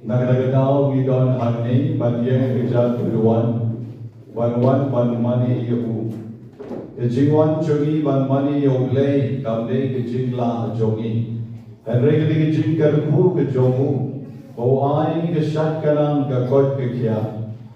Nagdagadaw gidon ani badiyang ijat duwan wan mani yu jingwan chogi ban mani yu lay kamde ke jingla jogi henry ke jing karku ke jomu bo ai ke shat kanang ke kot ke kya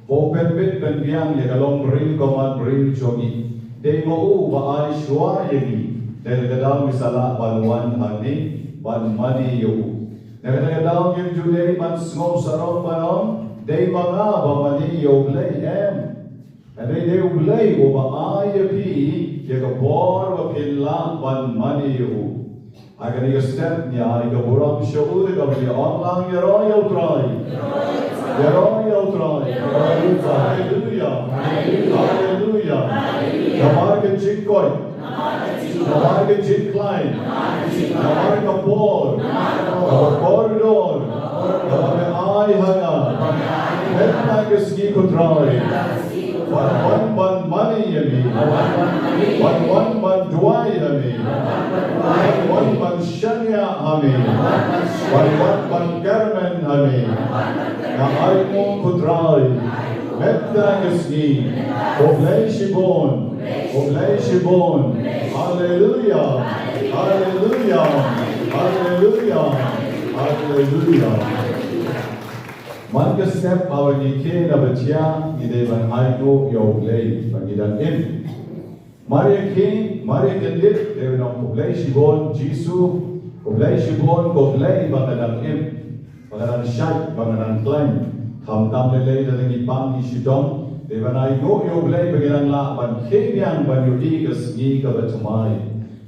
bo pet ben biang ye kalong ring koman ring jogi de mo ba ai shwa yegi nagdagadaw misala ban ani ban mani yu Nagdagadaw yung Juday man snow sarong manon, day mga bamani yoglay and they uglay o maayapi yagabor wa pinlang ban mani yu. Agan yung step niya, igaburang siya uli kami online yaroyal try. Hallelujah. Hallelujah. Namarga chikoy. Namarga chiklay. Namarga por. Corridor. Namarga ay hanga. Namarga ski ko try. One money yami. One man duay yami. One man shanya hami. One man Carmen hami. Na ay mo ko try. Mettagesni, Oblay Shibon, Hallelujah, Hallelujah, Hallelujah, Hallelujah. Man ka step our nike na batya, ide ban haigo yoglay, pangidan im. Maria King, Maria Kendit, they were Oblay Shibon, Jisu, Oblay Shibon, Oblay Bangadan im, Bangadan Shak, Bangadan Klein. Tam lelay na nagipang isidong, di ba na ino yoglay bagilang laban, kanyang banyudi kasgi kabatumay.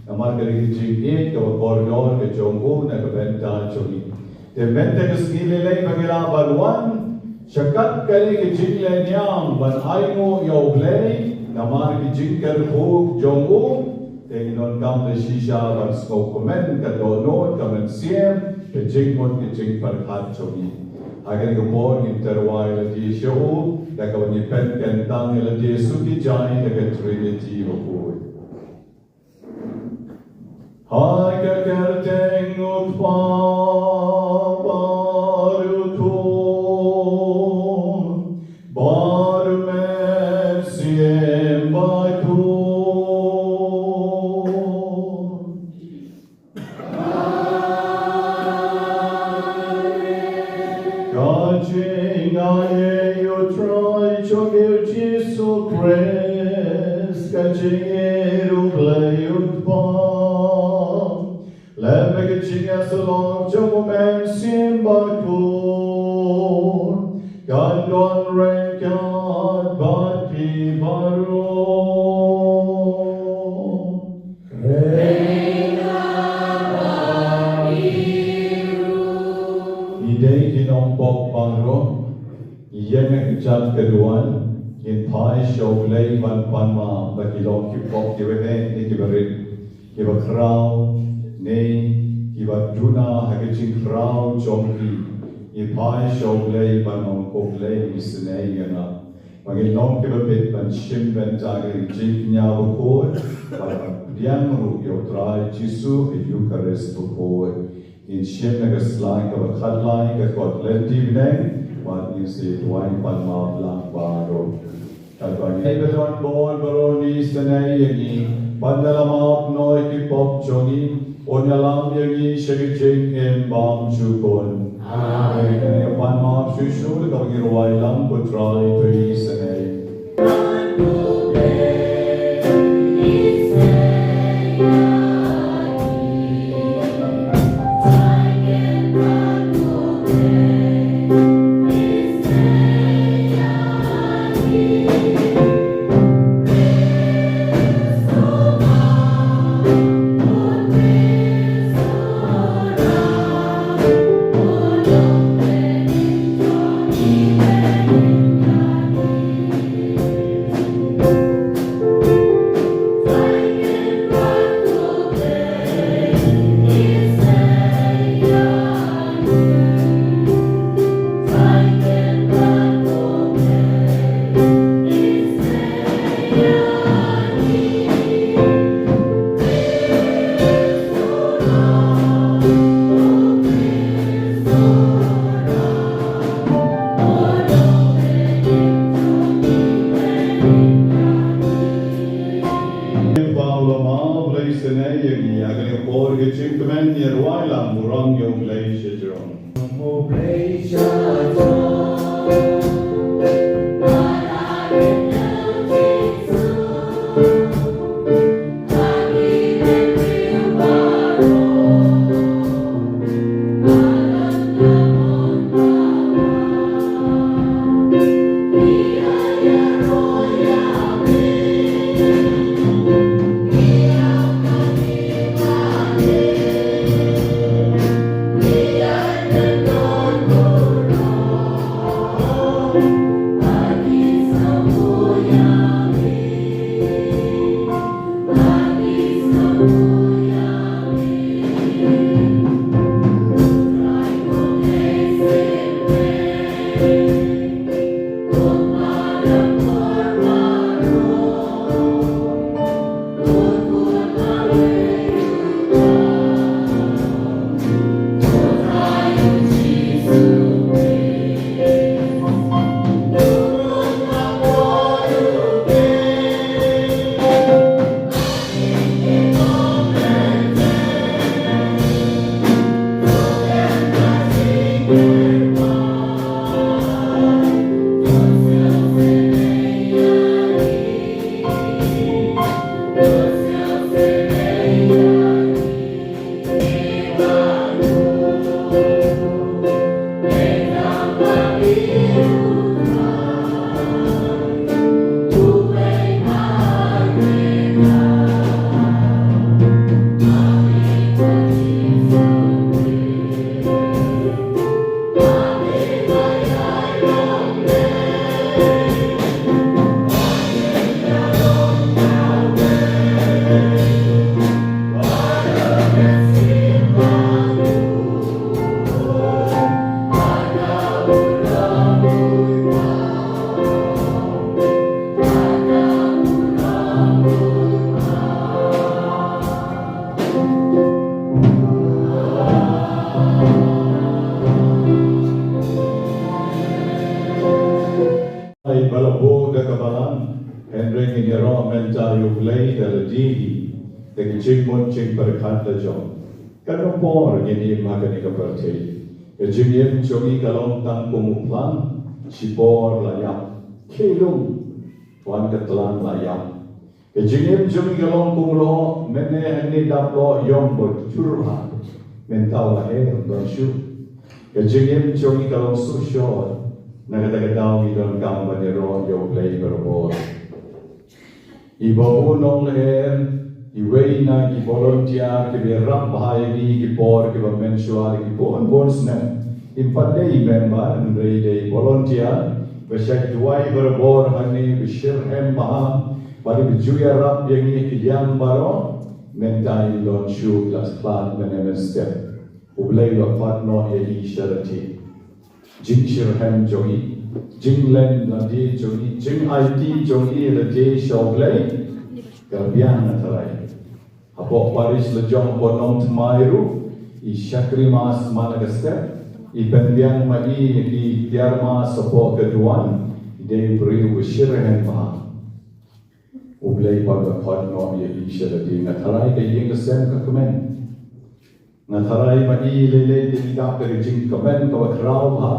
Naman kaligijigit, kawakoridor, kajonggo, nagabenta, chogi. Di benta kasgi lelay bagilaban wan, syakat kaligijiglan niyang, ban aymo yoglay, naman kijig kalhug, jonggo, di inon kam na shisha, ban skokumen, kadonod, kamansiem, kajigmot, kajig parhat, chogi. Agar gabor interway la di show, la kawan pen kentang la di suki jai la Trinity bapoi. Hai ka kerteng utpa barukun, baru mesiem bakun. Rajing aye o try chogil Jesu Christ, kaching eru glayut pam. Lemme kaching asalong chomo men simbakun. God gon ren God baki baru. Idei kinong bok bangro, iyan jat keduan, in pai show lay van panma bakilong kipok kibene ni kibarit, kibakrao, ne kibaduna hagichin krao chongki, in pai show lay van ongkok lay isnei yana, bagilong kibabit van shim van jagri jink nyabukod, Yang ru yo try Jesu Eucharist bukod. In shim nagaslang ka bakadlang ka kot lenti bineng, wat you say tuwang palma blang baro. Kalpang ibadon bon baroni sanay yagi, pandalamap noy kipop chongi, onyalam yagi shagijing in bam chukon. Amen. Kaya panmap shushu kapag iruway lang putray tuwi sanay. Ching berkata jom, kalau por gini makan ikan bertei, Kejengem jongi kalong tang penguplan, cipor layak, kelung, tuan ketelan layak. Kejengem jongi kalong penglo, mene hene daplo yom bercurha, mentau lahir dan syuk. Kejengem jongi kalong susyo, nagadagadaw idon kang banero yo play berbor. Ibawu nong lahir, Iway na volunteer ke berang bahayagi ke por ke mensuar ke bon bonsna impadai member ndrei dei volunteer besyak duai berbor hani bishir hem bah bari bijuya rap yangi yang baro mentai lon shu class plan menemen step ublai lo patno ye sharati jing shir hem jogi jinglen la de jogi jing IT jogi la de shoplay Kerbian natarai. Apok paris lejong bonong temairu, I syakri mas managaster, I penbiang mai I tiar mas apok keduan, I beri ushirhen ma. Ublay pada kodno ye I syarati natarai ke yeng kesem ke kemen. Natarai mai lele tidak kerjing kemen kawa krau ha.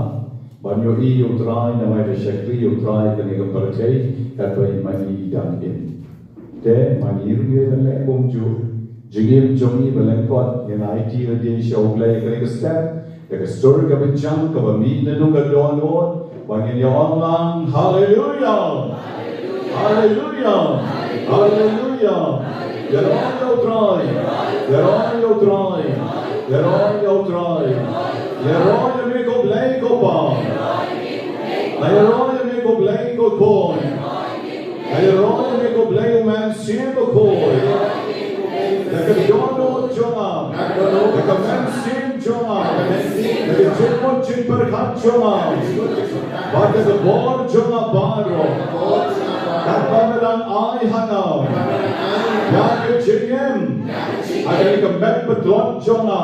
Banyo I utrai namai de syakri utrai ke nega percay katoi mai dan in. Te manir ye bele kumju jingim jongi bele kot in IT la de show play ke step ke story ke bejang ke mi ne nu ke don on bangin yo online hallelujah hallelujah hallelujah there on your try there on your try there on your try there on your me go play go pa there on your me go play go boy Ayroon me ko blay man siendo koy. Nakadono jonga. Nakaman sim jonga. Nakajemo chin perkat jonga. Bada the bor jonga baro. Kapamaran ay hana. Yaga chingem. Agani ka met patlot jonga.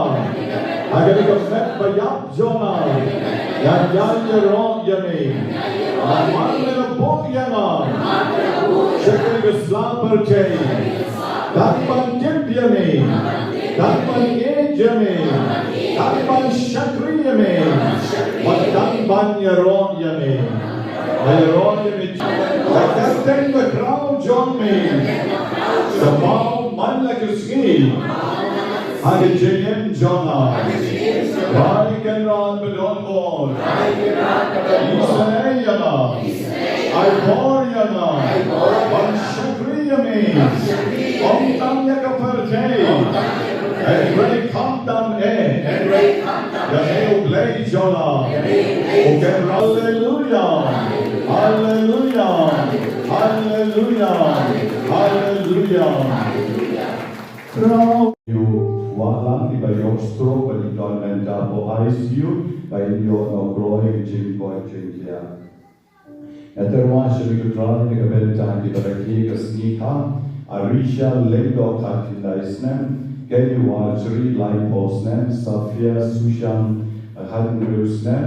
Agani ka met bayap jonga. Yan yaron yami. Aman na po yana. Shakri ke slapper chay, Dakpan Jimpiame, Dakpan Ejame, Dakpan Shakri Yame, Dakpan Yaron Yame, Yaron Yame, Dakpan the crowd John me, Sabao Manlakaski, Hagajim Jona, Rai Kenran Bedon Ball, Isanayana. I pour yana, one shakriya me, tam yaka partay, and great come down and great the hail blaze jona, okay, hallelujah, hallelujah, hallelujah, hallelujah. You walang iba yung stroke, but you don't end up or ICU, by your no glory, Jim Boy Jinkia. Eterwa shri kutran ke benta ki baraki kasnika Arisha lendo katindaisnem Gedi wajri laiposnem Safia sushan hadnrusnem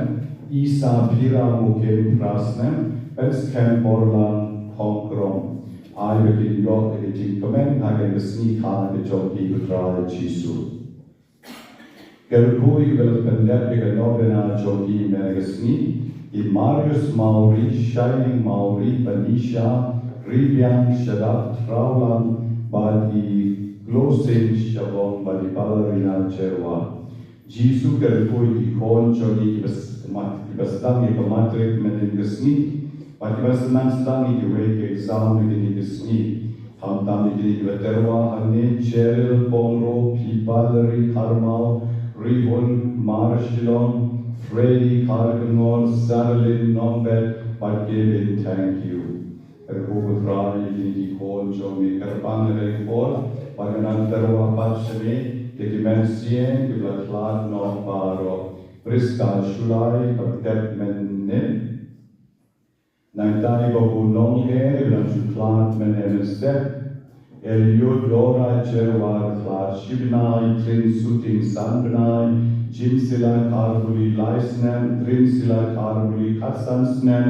Isa pira mukem prasnem Benskem borlan hongkrom I begin yok editing comment Hagen kasnika ke joki kutran chisu Gerpui vel pendepika nobena joki menegasni I Marius Mauri, Shining Mauri, Banisha, Ribian, Shadat, Traulan, Badi, Glosin, Shabon, Badi Ballerina, Cherwa. Jisu Gerpui, Ikon, Jodi, Ibastangi, Kamatrik, Medingasni, Badi Bastangi, Iweke, Exam, Medingasni, Hamtam, Ibaterwa, Hane, Cheryl, Bonro, Pipaleri, Harmal, Rihun, Marshilon, Freddy, Carganor, Sarlin, Nombet, but Gavin, thank you. Erhubutrai, Lindi, Hol, Jomi, Karpanga, Hol, Paganantarwa, Pachame, the Dimensien, the Latlat, Non Paro, Priska, Shulai, Pagdepmen, Nim, Nantai, Babu, Non Hair, Lanchuklat, Men, Step, Eliud, Dora, Cherwar, Klat, Shibnai, Trin, Sutin, Sanbnai, Jimsila Karbuli Leisnem, Trinsila Karbuli Katsansnem,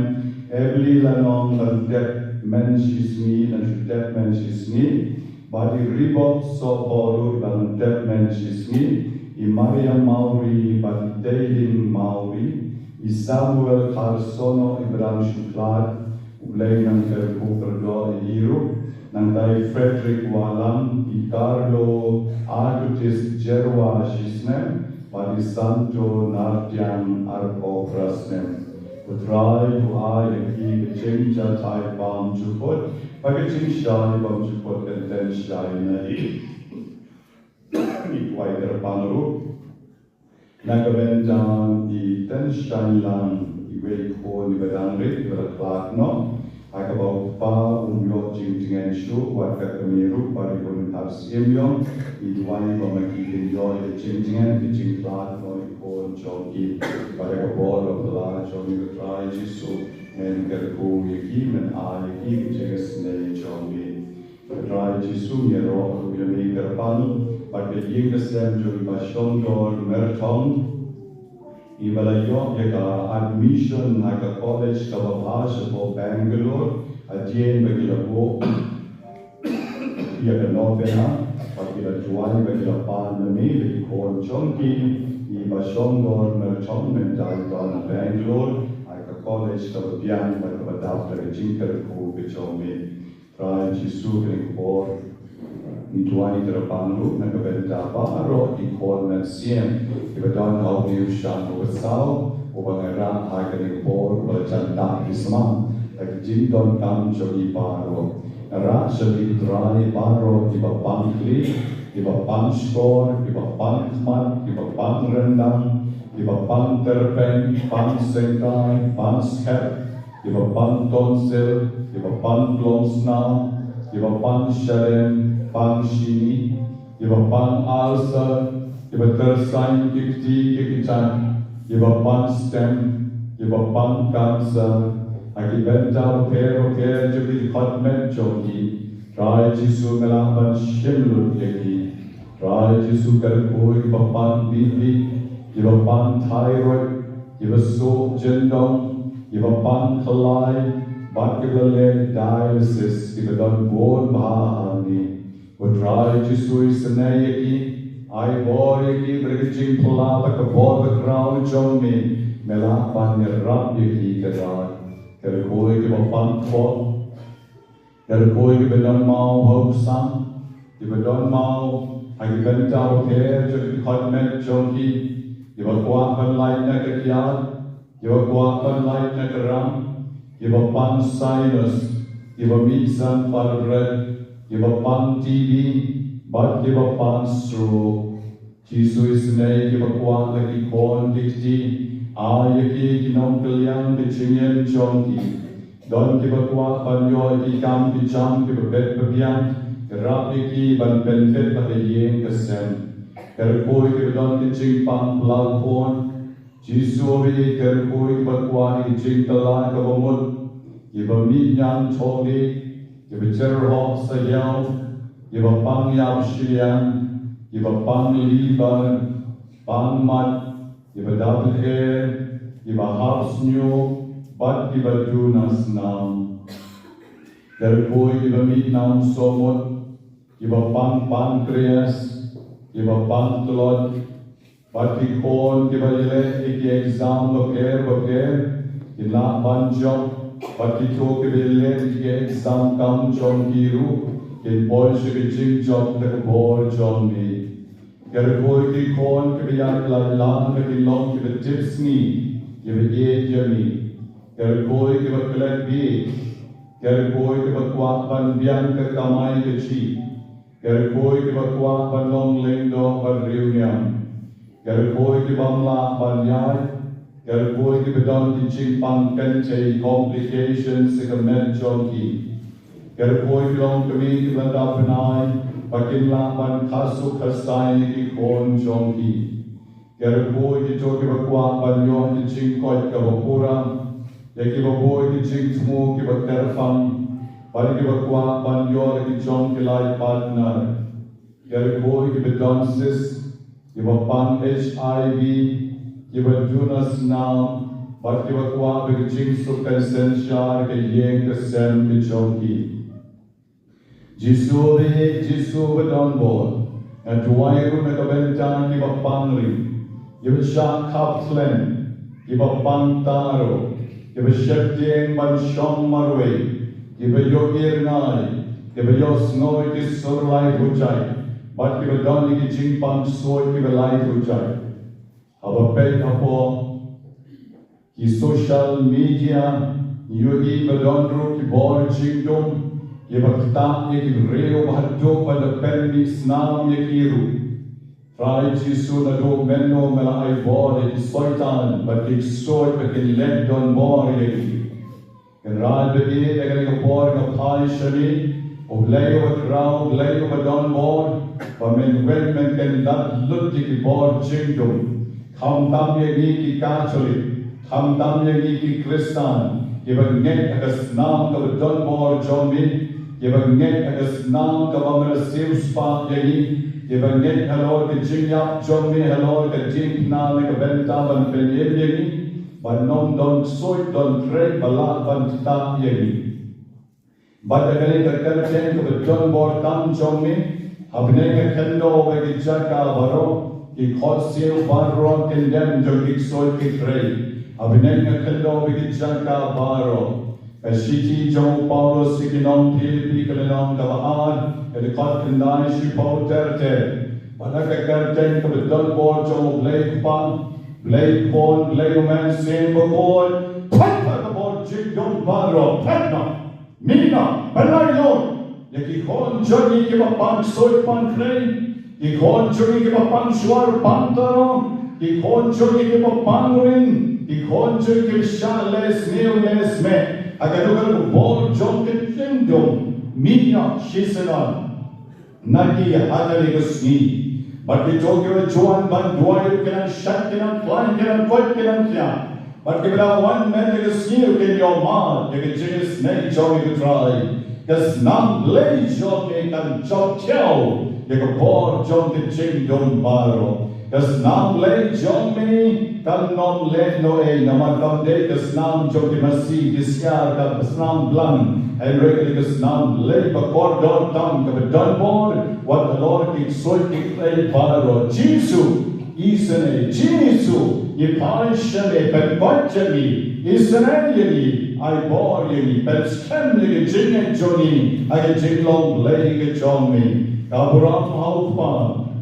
Ebli Lanong, and Dep Menshisni, and Dep Menshisni, Badi Ribot Soporu, and Dep Menshisni, i Maria Mauri ban Daling Mauri, i Samuel Carsono i Branschuklat, ulay ng Kerkuperdo i Hiro, ng tay Frederick Walam, i Carlo Adutis Jerwa Shisnem, pati Santo Nartian Arpo Prasnem. Putrai tuai lagi kecing catai bam cukut, bagi kecing syai bam cukut kenten syai nai. Ikuai terpanru, nagabentan di ten syai lang iwe ko ni badangri berkelak no. Akabau pa umyok jing shu wat kamiru pari kun tarsiemyong iduai bamaki enjoy jing klak no ikon jogi pada kabor bala jogi try jisu men kerku yaki men a yaki jeges ne jogi try jisu yero yami kerpan pada ying kesem jogi basong dor mertong Ibalayo yaga admission naga college ka babasa po Bangalore adien bagila po yaga Nobena pagila juan bagila pandemi bagi kon chongki iba shongor merchong mental don Bangalore aga college ka babian baga badafta ka jinkar ko bichomi try jisu gring por Ituani terpandu nagabenta paro ikon na siem ibadon au niushan ubasao ubangarang hagani por balajanda isma agjindon kam jogi paro ra shali trani paro iba pangli iba pangskor iba pangmat iba pangrendang iba pangterpen pangsengkai pangskep iba pangtonsel iba pangplonsna iba pangshalem Pang Shini, iba pang alsa, iba tersain kikti kikitan, iba pang stem, iba pang cancer, akibenta pero jadi khatmet jogi, try jisu melaban shimlut yaki, try jisu kerko iba pang bibi, iba pang thyroid, iba so jendong, iba pang kalai, bakibale dialysis, iba don bon bahani. Utrai Jisui Sanayaki, I Boyaki, Brigajing Pulapa, Kabor, Crown Jomi, Melapan, Rabiki, Kadar, Kerkoi, Gibapan Fort, Kerkoi, Gibadon Mao, Hopsam, Gibadon Mao, Agibenta, Pair, Jokotmet, Joki, Gibaquapan Light Nakakiad, Gibaquapan Light Nakaram, Gibapan Sinus, Gibamisan Padre. Give up on TV, but give up on stroke. Jisu isne give up on the corn dicti. Ayaki ginom kalian bicingen jonki. Don't give up on your ikam bicham give a bed babian. Rapiki ban benefit of the yen kasem. Kerpoi give a don kitching pang blood porn. Jisu be kerpoi give a kwani jing the like of a mud. Give a meat yan togi. Give a terror sa yaw, give a pang yab shian, give a pang liver, pang mat, give a double hair, give a half snow, but give a dunas now. Therefore, give a meat now somewhat, give a pang pancreas, give a pang clot, but the corn, give a electric exam of air, in la banjok. Pati to kibele ke exam kam John Kiru in Bolshevik jing job the bor John me. Kerkoi ki kon kibiyan lan ke long ke tipsni ke ye jami. Kerkoi ke baklet bi. Kerkoi ke bakwa ban bian ke kamai ke chi. Kerkoi ke bakwa ban long lendo ban riuniam. Kerkoi ke bamla ban yai. Kerkoi ki bedon ki ching pang kente complications se kemen jonki. Kerkoi ki long kami ki benda penai, bakin lapan kasu kasai ki kon jonki. Kerkoi ki joki bakwa banyon ki ching koi ka bapura, ya ki baboy ki ching tumu ki bakerfang, bali ki bakwa banyon ki jong ki lai partner. Kerkoi ki bedon sis, ki bapang HIV, Give a Junas now, but give a qua with jing sukan senshar ke yeng ke sem ke jonki. Jisu be don bon, and duai ru na kabenta ki bapangri give sha kaplen give bapantaro give shaktieng ban shong marwe give yo irnai give yo snoi ki surlai hujai but give don ki jingpang soi give lai hujai aba pet apo ki social media Yugi badondro ki bor jingdom ki bakta ki reo bahaddo pada permi snam ye kiru Frai Jesu na do menno mela ai bor ki soitan but ki soy but ki let don bor ye ki kan rad be de ga bor ka phai shani o leo with round leo badon bor but men when men can that lut ki bor jingdom kham tam ye ki catholic kham tam ye ki Christian Give net agas naam ka don bor jomi. Give net agas naam ka mamra sim spa yagi. Give net halor ke jinya jomi halor ke jing na ka benta ban penyem yagi. Ban non don soy don trade bala ban ta yagi. But agane ka kalchen ka don bor tam jomi. Abne ka kendo bagi jaka baro. Ki khosil barro kendem jogi soy ki trade. Abineng na kendo bigitsan ka baro. Kashiti jong Paulo sikinom Filipi kalinom kabaan. Edikot kendai si Paul terte. Panaka karten kabidon bor jong blake pan. Blake pon, blake man sin bukol. Panta kabor jigdong baro. Panta. Mina. Balay yon. Yakikon jogi kibapang soy pan krey. Ikon jogi kibapang suar pantaron. Ikon jogi kibapang rin. Ikonjo ke shales neones me agadugal bor jom ke kingdom minya shisanan nagi hadali gusni but the tokyo joan ban duai kenan shat kenan flying kenan fight kenan kya but give one man the gusni in your mouth you can just make joy to try cuz nam lay jo ke kan job tell you can bor jom ke kingdom baro cuz nam lay jom me Kan non let no e naman kam de kas nam jo ki masi disyar ka snam blan and regular kas nam le ba cordon tam ka don bor what the Lord ki soy ki play baro Jesus isane Jesus ye panshame ben bachami isane ye I bor ye ben skem ye jinne joni I jinglong le ke jomi kaburam haupa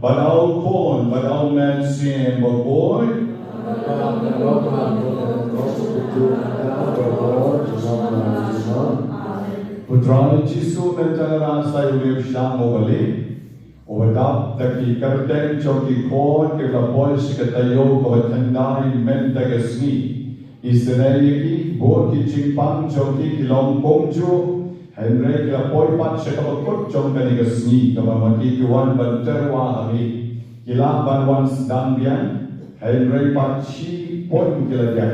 badau kon badau man sim boy Putrani Jesu menjana saya uliu syang obali, obadap taki kerteng joki kon ke lapol sikatayo kabatandai mentagasni. Israeli bor ki jingpang joki kilong pongju, Henry ke lapol pat sekabakut jongkanigasni kamamati kiwan banterwa hari, kilaban wan sedangbian. Henry Pachi pon kilajak,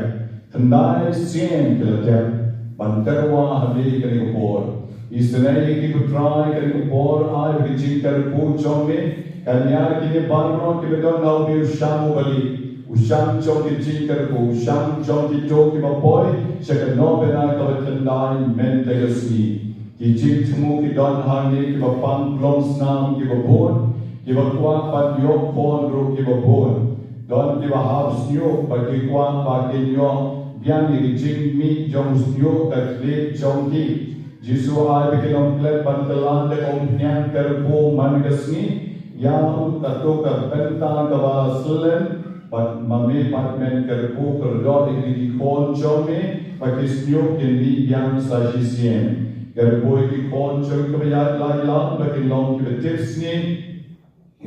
tendai sien kilajak, banterwa habis kini kupor. Istilahnya kita try kini kupor, ay berjingkar pucong ni, kanyar kini barno kita don nau bi usam bali, usam jom di jingkar pu, usam jom di jok di bapoy, sekarang Nobena kalau tendai mentegasi. Kijing temu kita don hari kita pang plong senam kita bon, kita kuat pat yok pon ru kita bon. Don kita harus nyok bagi kuang bagi nyok biang di jing mi jong nyok katlit jong ki jisu ai bikin klet bantelan de omnian terpo mangasni yang tato ka benta ka baslen pat mame patmen terpo kerdo di kon jong me bagi nyok di biang sa jisien terpo di kon jong ka bayat lai lang bagi long ki tips ni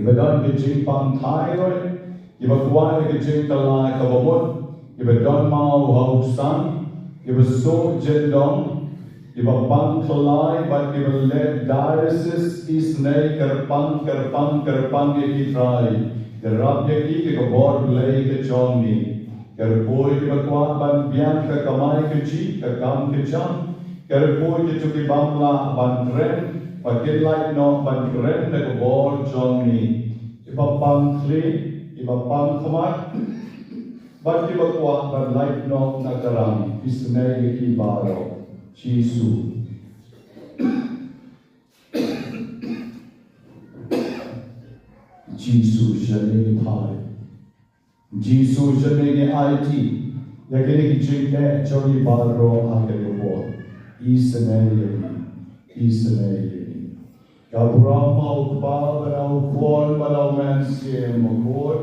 ibadan ke jing pang thai roi Iba kuai ke jeng talai kababot, iba don mau hausan, iba so jendong, iba pang talai, but iba let diocese isnei kerpang ye kitrai, kerap ye ki ke kabor lei ke jomi, kerpoi iba kuat ban bian ke kamai ke ji, ke kam ke jam, kerpoi ke cuki bangla ban tren, pakai light no ban tren ke kabor jomi, iba pang kli. Iba pang kamat, but iba kuat berlaik no nagaram, isnei ibaro, Jesu. jane ki thai jisu jane ki IT yakene ki chinte chori baro akere ho isane Kabrahma ukpa banau kuon banau mensie mokot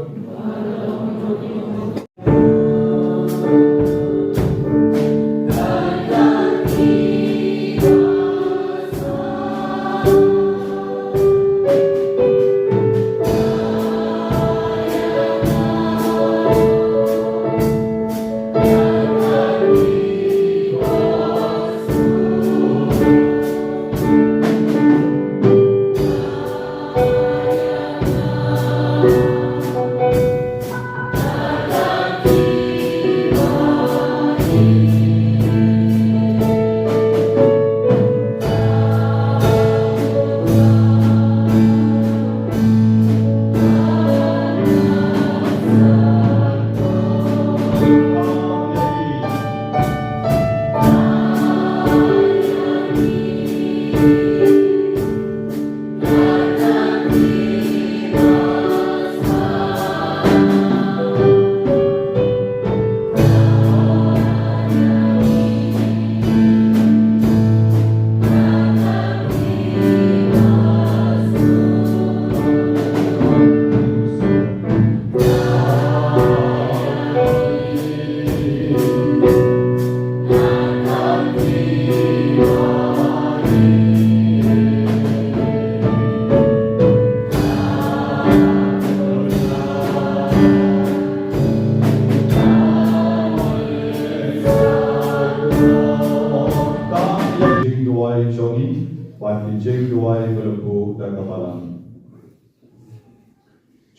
Jeng duai berbu dan kemalang.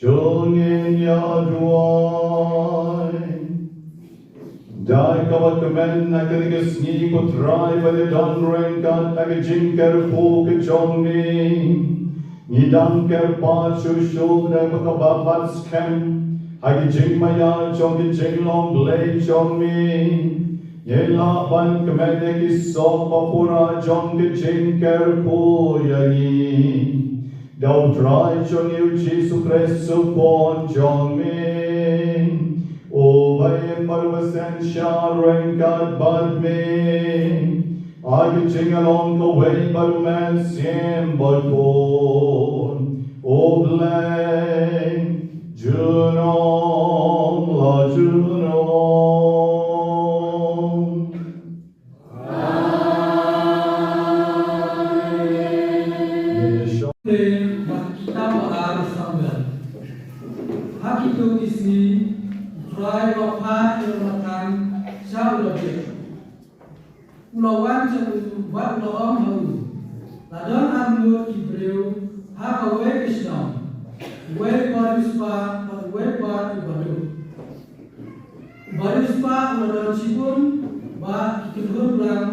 Jongin ya duai. Dai kawat kemen nagarigas ni kutrai pada dan rengkat nagi jingker pu ke jongni. Ngidang ker pa shushu dan bakababat skem. Hagi jing maya jongni jinglong blay jongni. Yelaban kemedek isok papura jong ke jingker po yagi. Dau dry jong yu Jesu Christu pon jong min. O bayi parwasen shareng kat bad min. Agi jingalong kaway barumen siem balpon. O blay junong la junong. Kita harus sambil. Hak itu isi try wafat yang makan jauh lebih. Ulawan jauh buat ulawan halu. Ladon ambil Ibreu hak awal Islam. Awal barispa, awal bar ibadu. Barispa ladon sibun, bah kenhun lang,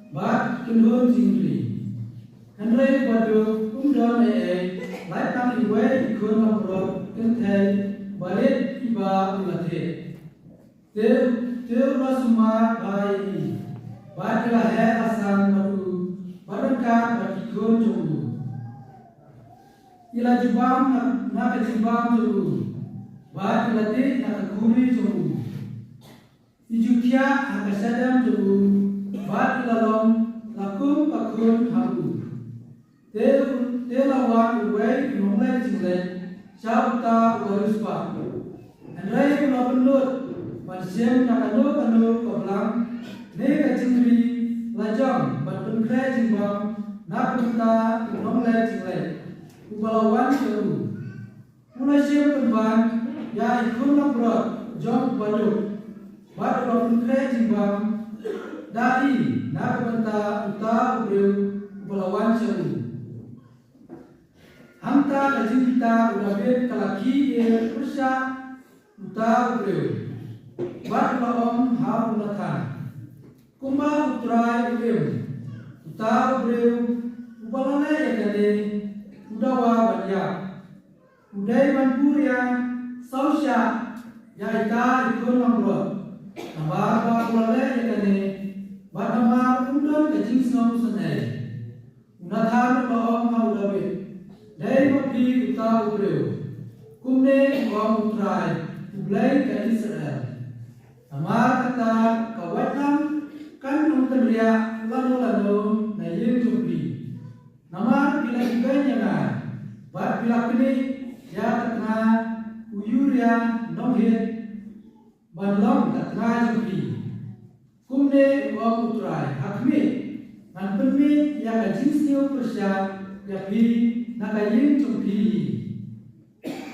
bah kenhun jingli. Henry badu umdon lai tang iwe ikun mamro kenthai balik iba ulathe te rasuma bai badla hai asan badu badka badikun jungu ila jubam na ke jubam jungu badlate na khuri jungu ijukia akasadam jungu badlalom lakum pakun hamu te lawan uway nonglay jinglay syabta warispa andrai kunabenut mansiem nakanu kablang ne kajingri lajang batun kray jingbang nakunta nonglay jinglay ubalawan seru munasiem penban ya ikun nabrot jong baduk bat batun kray jingbang dai nakunta uta ubreu ubalawan seru Hamta kajing kita udabet kalaki kursa uta ubreu. Bat laom ha unathan. Kumba utrai ubreu. Uta ubreu ubalane yakane udawa banyak. Udai banpuria sausya ya ita ikun mamrot. Nambar ba ubalane yakane bat namar undon kajing snom sanai. Unathan laom ha udabet. Dai mapi uta ubreu. kumne wang utrai ublai ke Israel. Nama kata kawatam kan nongkria lanu na yin jumpi. Nama bila ibanya na bat bila kini ya katna uyuria nonghet banlong katna jumpi. Kumne wang utrai hakmi nan penmi ya kajinsio persya ya pi nakayin jumpi.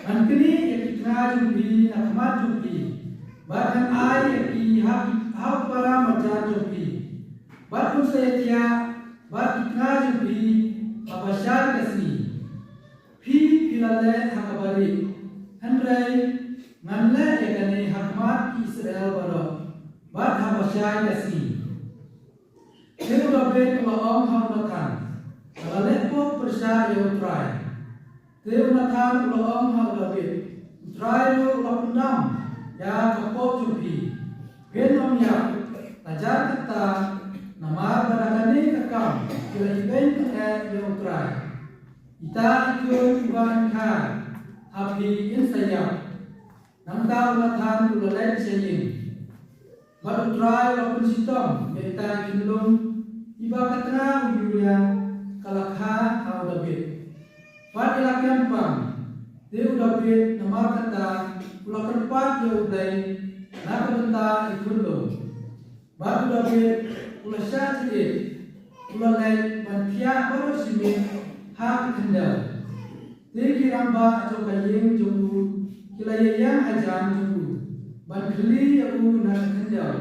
Nan kini ya kitna jumpi nakmat jumpi. Bahkan ai ya pi hak para macam jumpi. Bat pun saya tia bat kitna jumpi abashar kasni. Pi pilale hakabari. Handrai nganle ya kane hakmat Israel baro. Bat habashar kasni. Saya berbe kalau ham makan. Kalau lepo persya ya utrai. Saya makan kalau ham berbe. Utrai lo lapundam ya kapok jumpi. Benom ya ajar kita nama barangani kakam kira event ya utrai. Ita ikut iban kan api insaya. Namta ulatan ulalai seyin. Baru utrai lapun sitom kita kinlum. Iba katna uyuria kalakha kau David. Pat ilakian pam. Dia David nama kata ulah kerpat dia ublai. Nak benta ikunlo. Baru David ulah syah sedih. Ulah lain bantia baru sini hak kendal. Dia kiramba atau kayeng jumbu. Kilaya yang ajam jumbu. Ban keli aku nak kendal.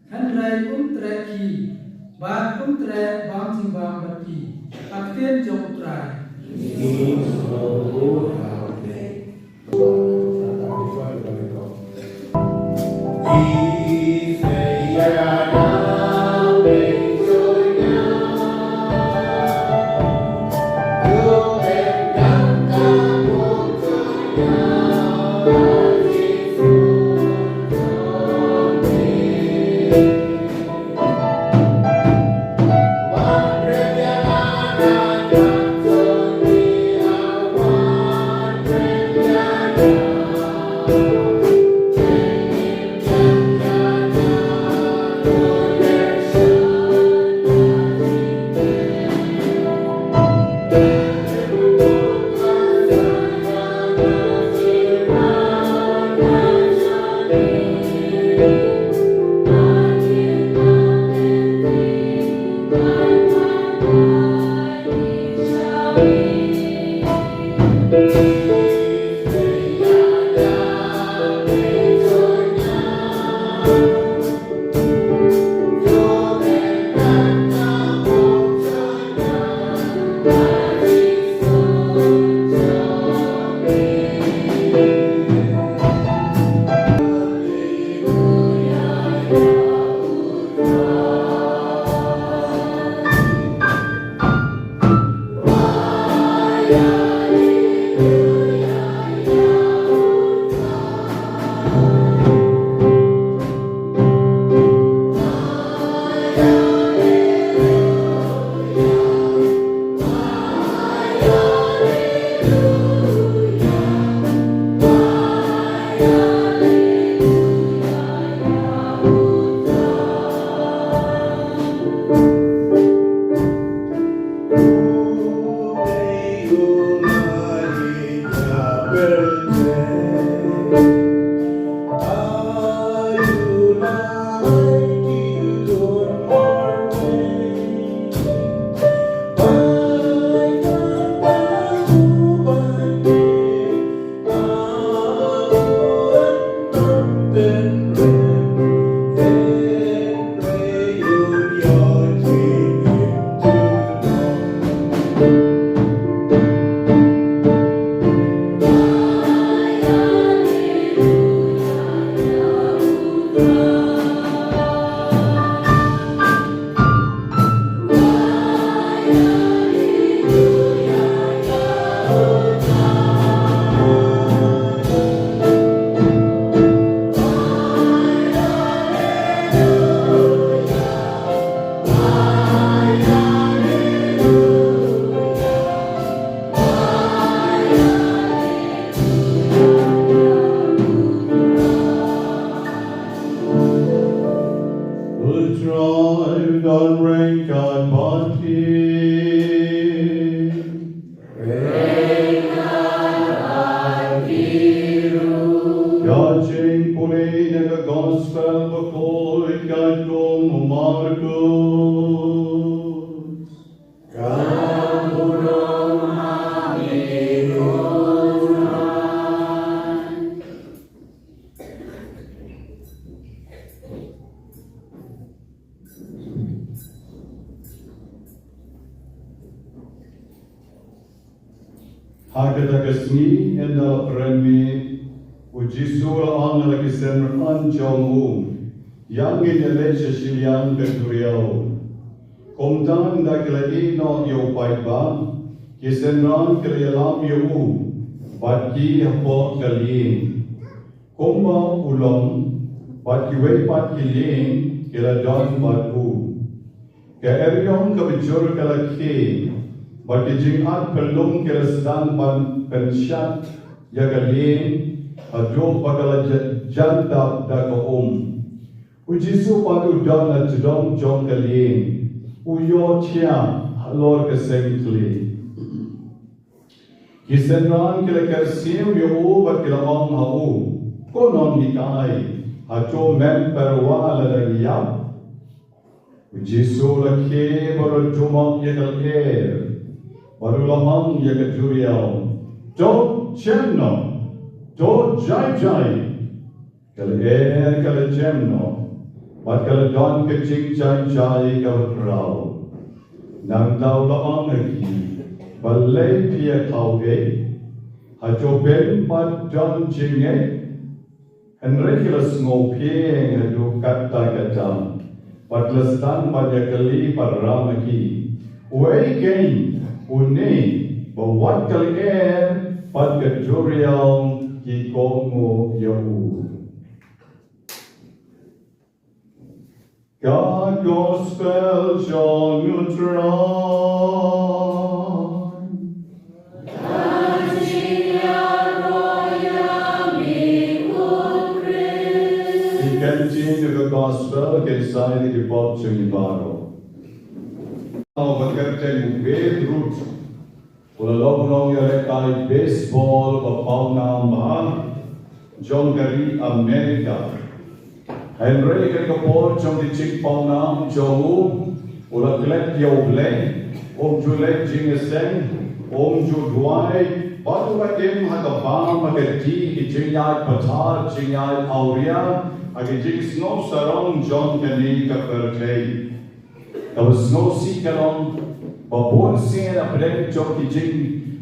Handrai treki. Bat tre bang simbang baki. Akten jom utrai. dan rengkat mati. Judging pulih dengan gospel Bakhuid Nobena Banyngkong. Hakata kasmi enda premi ujisura ang lakisan anjong yang inelesya siyang katuriyaw. Komdan da kilaino yo paiba kisenran kilayalam yo batki hapo kalin. Komba ulong batki way bat kilin kiladon batu. Kaeryong kabijur kalaki bagi jingat pelung keresdan ban pensyat yagalin haduh bagala jandab da kaum ujisu padu dan na jedom jong kalin uyo tia halor kesengkli kisenran kila kersim yo bat kila om hau konon hikai hato mem perwa la yap ujisu lakhe baru jumam yagal baru lamang ya kejuriau, do jemno, do jai, kalau kalau jemno, bat kalau don kecing jai kalau rau, nang tahu lamang lagi, balai dia tahu hajo ben bat don jinge, henry kelas ngopieng hadu kata, bat lestan banyak kali param lagi, way gain. Uni bawat kalian pad kejuriau ki komu yahu. God gospel jong utran. Continue the gospel kesai di bawah cengibaro. Bekerja Beirut, walaupun yang rekai baseball berpauna mahal, jom dari Amerika. Henry kerja jom di cik pauna jauh, ulah kelak dia ubleng, julek jingeseng, juduai, batu bagian hakabam magati, jingai patar, jingai auria, agi jing snow sarong jom kani kaperkai. Kalau snow si kalong babon siya apden jom ki jing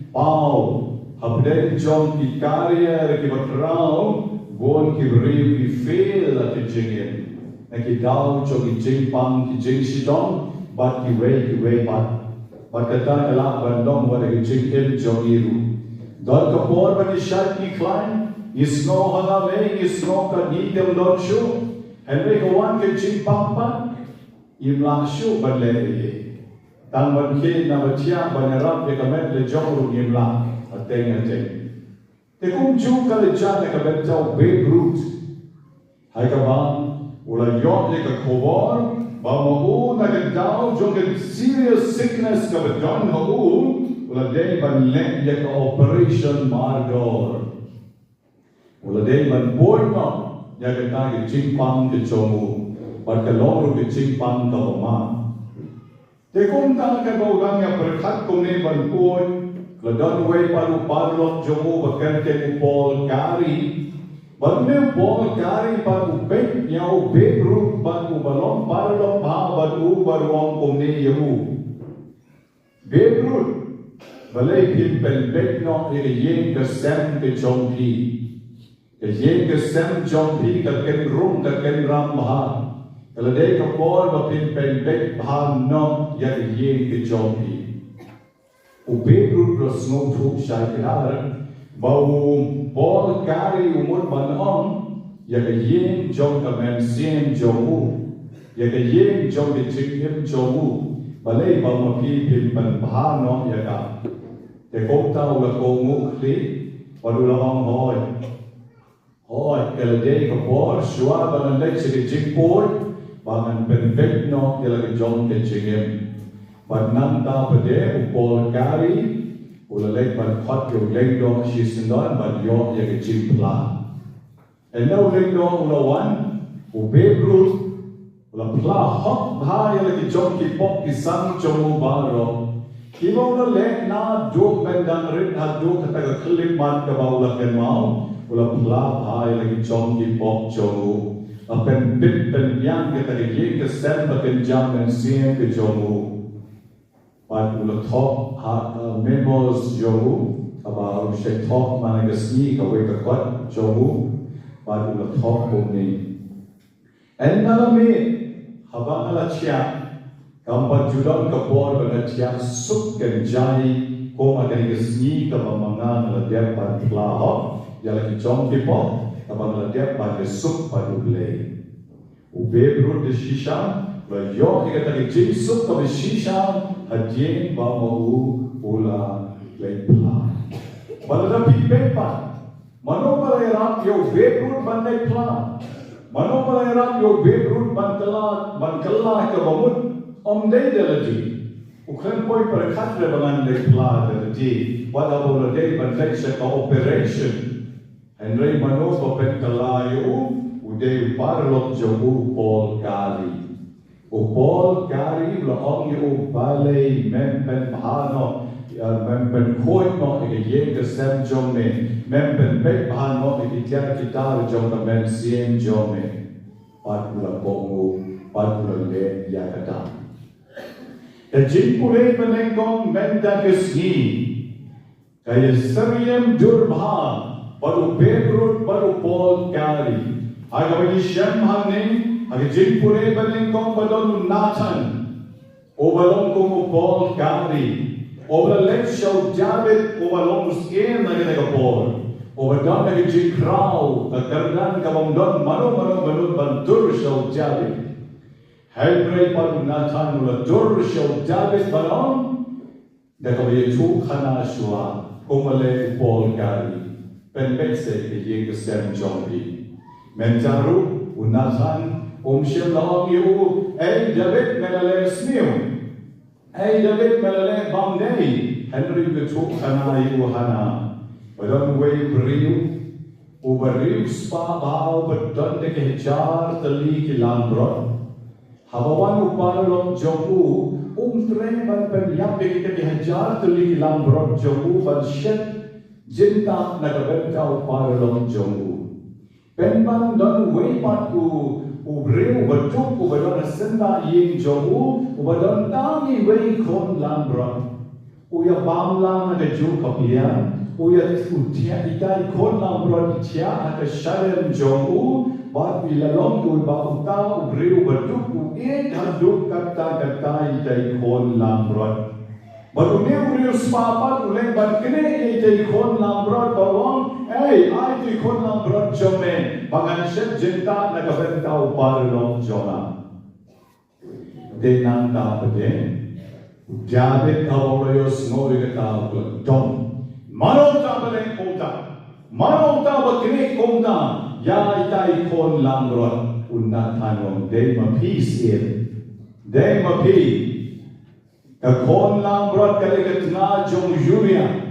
pau apden jom ki karya ki batrao bon ki riu ki fail at jingin na ki daw jom ki jing pang ki jing sidong bat ki way bat kata kala bandong wala ki jing el jom iru don ka por ba ki shat ki climb snow hangame snow ka ni dem don shu and we go on ki jing pang pan imla shu balai tang ban ke na batia banarap de kamet le jong imla ateng te kum ju ka le chan ka betau Beirut hai ka ba ula yot le ka khobor ba mo na ka dau jong ke serious sickness ka don ho ula de ban le ye ka operation margor ula de ban boy no ya ka ta ke chingpang ke chomu But kalau kita cipang terima, tekun tak akan orang yang berkat kuni berkuat, keladaan way paru parlok jomu bekerja upol kari, berme upol kari paru bek nyau Beirut paru balong parlok ha paru baruang kuni yahu. Beirut, balai pimpel bek no yang kesem ke jompi, yang kesem jompi kerken rum kerken ram ha. Kalau dia kapal bapin pendek bahan no yang ye ke jompi. Beirut terus ngotu syaitan bau bol kari umur banom yang ye jom kamen siem jomu yang ye jom dicikip jomu balai bau mapi pimpan bahan no ya ka. Te kota ulah komu kli baru lamang hoi kalau dia kapal syua banan dek sedikit pun bangan penfek no kila jong ke cingem ban nam ta pade upol kari ulalek ban khot yo lengdo shi sindon ban yo ye ke chimpla and no lengdo ulawan ubebrut ula pla hok bha ye ke jong ki pop ki sang chomu baro kibo na lek na do bendang rit haduh kata klip mat ka baula ken mau ula pla bha ye ke jong ki pop chomu apen bit pen yang kita ye ke sem baken jam and siem ke jomu pat ula top ha memos jomu aba she top mana ke sni ka we ka kot jomu pat ula top ni en nalami haba ala chia kampa judon ka por bana chia suk ken jai ko ma ke sni ka mamanga na dia pat pla ho ya la ki jom ki pop abang dia pada sup pada ulay. Ubebrut de shisha, layo ika tadi jin sup pada shisha, hadien ba mau ula lay pla. Balada pipek pa, mano palayarap yo ubebrut ban lay pla. Mano palayarap yo ubebrut ban kala ka bamut day daladi. Ukran poi parakat bangan lay pla daladi. Wala bola day ban lay sa operation. Henry Mano papen kalayo uday parlok jomu Paul Kari. Paul Kari laong yu balay mempen bahano mempen koi no ike ke sem jome mempen pek bahano ike kitar jom ka men siem jome patula pongu patula le yakata. Ejin pulay Banyngkong menda kesni kaya seriem durbha baru Bebrut, baru Paul Kari. Aga bagi Shem Haning, aga Jin Pure Banyngkong badon Nathan. Obalong kong Paul Kari. Obalek Shaw David, obalong skin na kinaga Paul. Obadon na Jin Krau, nagkardan kabang don mano bantur Shaw David. Henry baru Nathan mula dur Shaw David balon. Dakabayi tu khana shua, kumale Paul Kari. Penbekse ke ye ke sem jombi. Menjaru unasan Shem laong yu David melale smiu. David melale bamdei. Henry betuk hana yu hana. Badon way beriu. Uberiu spa bau badon de ke jar tali ki lambrot. Habawan uparlom jomu tre ban pen yap de ke jar tali ki lambrot jomu ban shet Jinta nagabenta paralong jomu. Penban don weipat ubreu batuk ubadon senda ying jomu ubadon tangi wei kon lambra. Uya bamlang ada ju kapia. Uya utia itai kon lambra itia ada shalem jomu. Bat bilalong ulba uta ubreu batuk haduk kata itai kon lambra. Baru ni uriu sepapat uleng ban kene ite ikon lambrot bawang, ai tu ikon lambrot jome, bangan shet jinta nagabenta parlong jona. Denang ta pade, David kawayo ngori kata dom. Mano ta baleng kota, mano ta bakine kota, ya ita ikon lambrot unathanong day ma peace in, day ma peace. Kakon lang brat kalikat na jong yuria.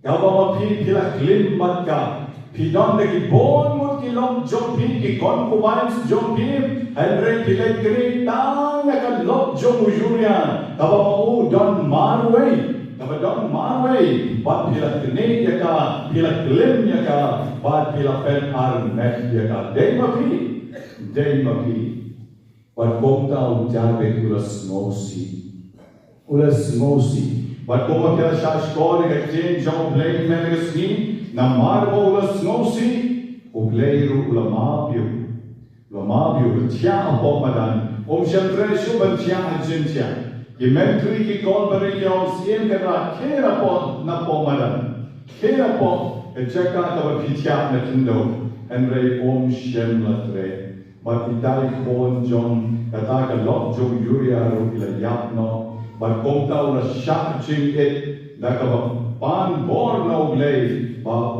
Kabama pi pila klim matka. Pidon de ki bon mut ki long jong pi ki kon kubains jong pi. Henry pila kri tang ka lok jong yuria. Kabama u don marway. Kabadon marway. Bat pila kni yaka pila klim yaka. Bat pila pen armet yaka. Day mapi. Bat komta u jabe ulas mosi. Ulas mosi. But como que ela já escolhe que tem já o play menesni na marbo ulas mosi o player o lamabio tia a pomadan sempre ban tia a gentia e mentri que colbere que o sien que na kera po na pomadan kera po e checa ka pitia na tindo Henry shem latre but itai kon jong kata ka lok jong yuria ro ila yapno but komta ula shakching it nakaba pan bor no glay ba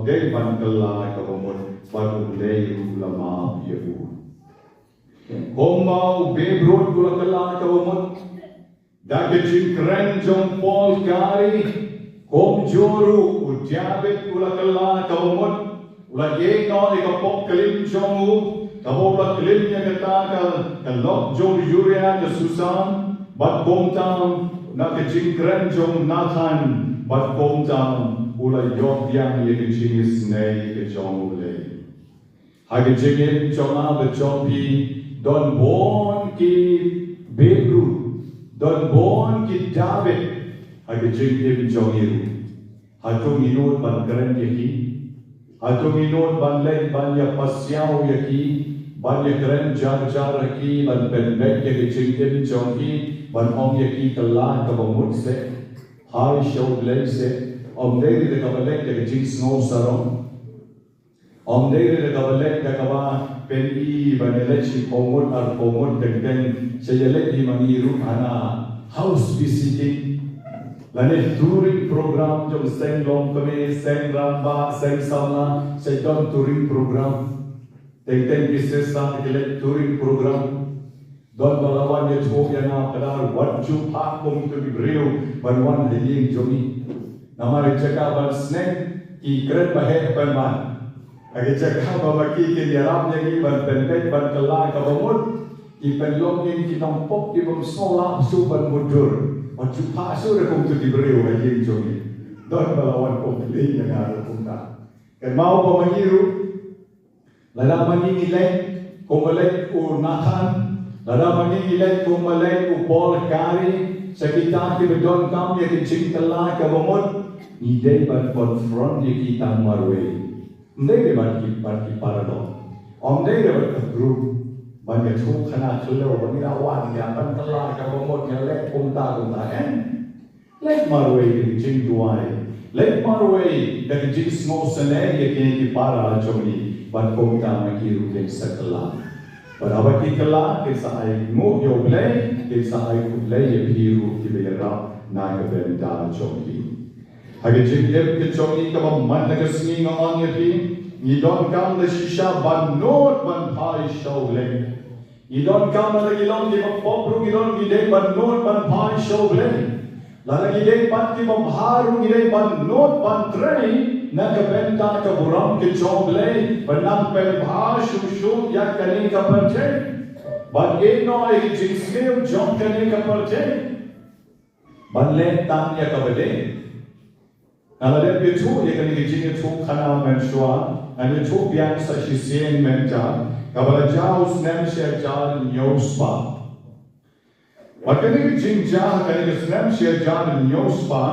day ban kala ka bomon ba glay ulama yehu Kung mau bebrod kula kala kawamot, dagajing kren jong Paul kari, kung joru udyabit kula kala kawamot, ula yeno ikapok kalim jong u, kabobla kalim niya katakal, kalok jong yuria kasusan, bat komtam, nakajing kren jong Nathan, bat komtam, ula yok yang yakajing isnay kajong ulay. Hagajingin jong abat jong pi, Don born ki Beirut, don born ki David, hagajing im jongiru. Hatung inod ban keren yaki, hatung inod ban lek ban ya pasyaw yaki, ban ya keren jar yaki, ban benbek hagajing im jongi, ban ong yaki kala kabamut se, hai show lek se, deri de kabalek hagajing snow sarong. Deri de kabalek kakawa Peni banelechi komod ar komod dengken sejalik di mangiru ana house visiting lane touring program jom seng long kami seng ramba seng sama sedon touring program dengken business sa kelek touring program don balawan ye chok yana kadar waju pak kom to bibreu banwan hiding jomi namare chaka ban snack ki kret bahe banman Agi cakap bahawa kita diaram lagi ban pendek ban kelak kabamut ipan longin kita nampok di bawah sekolah suban mudur macam pasur aku tu diberi lagi jogi don balawan komplain yang ada kumta kan mau pemangiru lada mangilek komalek u nahan lada mangilek komalek u Paul kari sekitar kita don kam yang cing kelak kabamut ni day ban confront yang kita marway Ndai bagi parado, ndai bagi group banyak tu kena keluar banyak awan yang akan kelar kalau yang lek kumta lek marway jing duai, lek marway dari jing semua senai yang kini para jomni ban kumta makiru ke sekelah, berapa kelah kisah air mu yo play kisah air play yang biru di bawah naik benda jomni. Hagi jingir ke jomni kau mana kesini ngan yapi, ni don kam le shisha ban not ban pai show le, ni don kam le gilong di popru gilong gide ban not ban pai show le, lala gide ban di haru gide ban not ban train, na kabenta ka buram ke job le, ban nam pel bha shu yak kani ka parche, ban eno ek jingsme job kani ka parche, ban le tam ya kabade. Kalau dia betul, dia kena dijinnya tu kana mensuan, ane tu biang sa sisieng menja, kalau jauh snem sejauh nyospa. Maka ni jinja kena snem sejauh nyospa,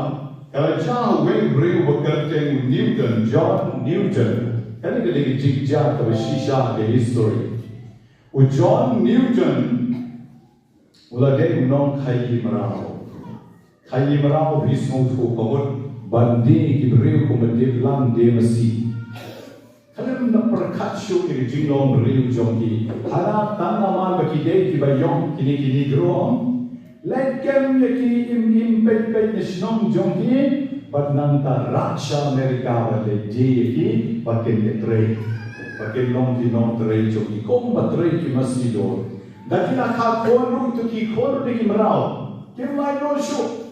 kalau jauh weng beri bekerja Newton, John Newton, kena kena jinja kalau sisa ke history. John Newton, ulah dia unong kayi merau bismu tu komod. Bandi kibriu kumadib lang de masi. Kalau nak perkat syuk ni jinglong beriu jongki. Harap tanaman bakide kibayong kini grong. Lekem yaki im pek nisnong jongki. Badnanta raksha Amerika bade je yaki bakin yetrei. Bakin long dinong trei jongki. Kong batrei ki masi do. Dakina kakonu tu ki koru de kimrao. Kimlai no syuk.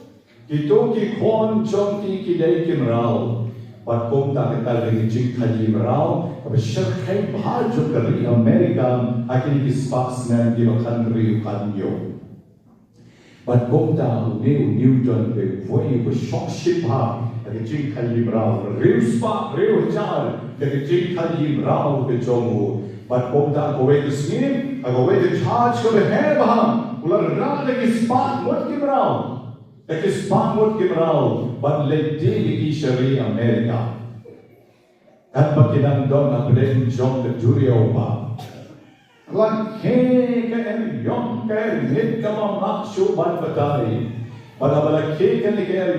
Kita ki kon jongki kidai kimrao, pat kom tak kita lagi jing kaji merau, tapi syarkai baju dari Amerika akhirnya kisahnya di makan riu kanyo. Pat kom tak Newton be voi be shock ship ha, lagi jing kaji merau, riu spa riu jar, lagi jing kaji merau ke jongu. Pat kom tak kowe kesini, kowe ke charge kowe hebah, ular rada lagi spa mot kimrau. Ekis pamut kimrau ban leti di syari Amerika. Kan bakinang don apden jong ke juriau ba. Lan ke yong ke nit kama maksu ban batari. Pada bala ke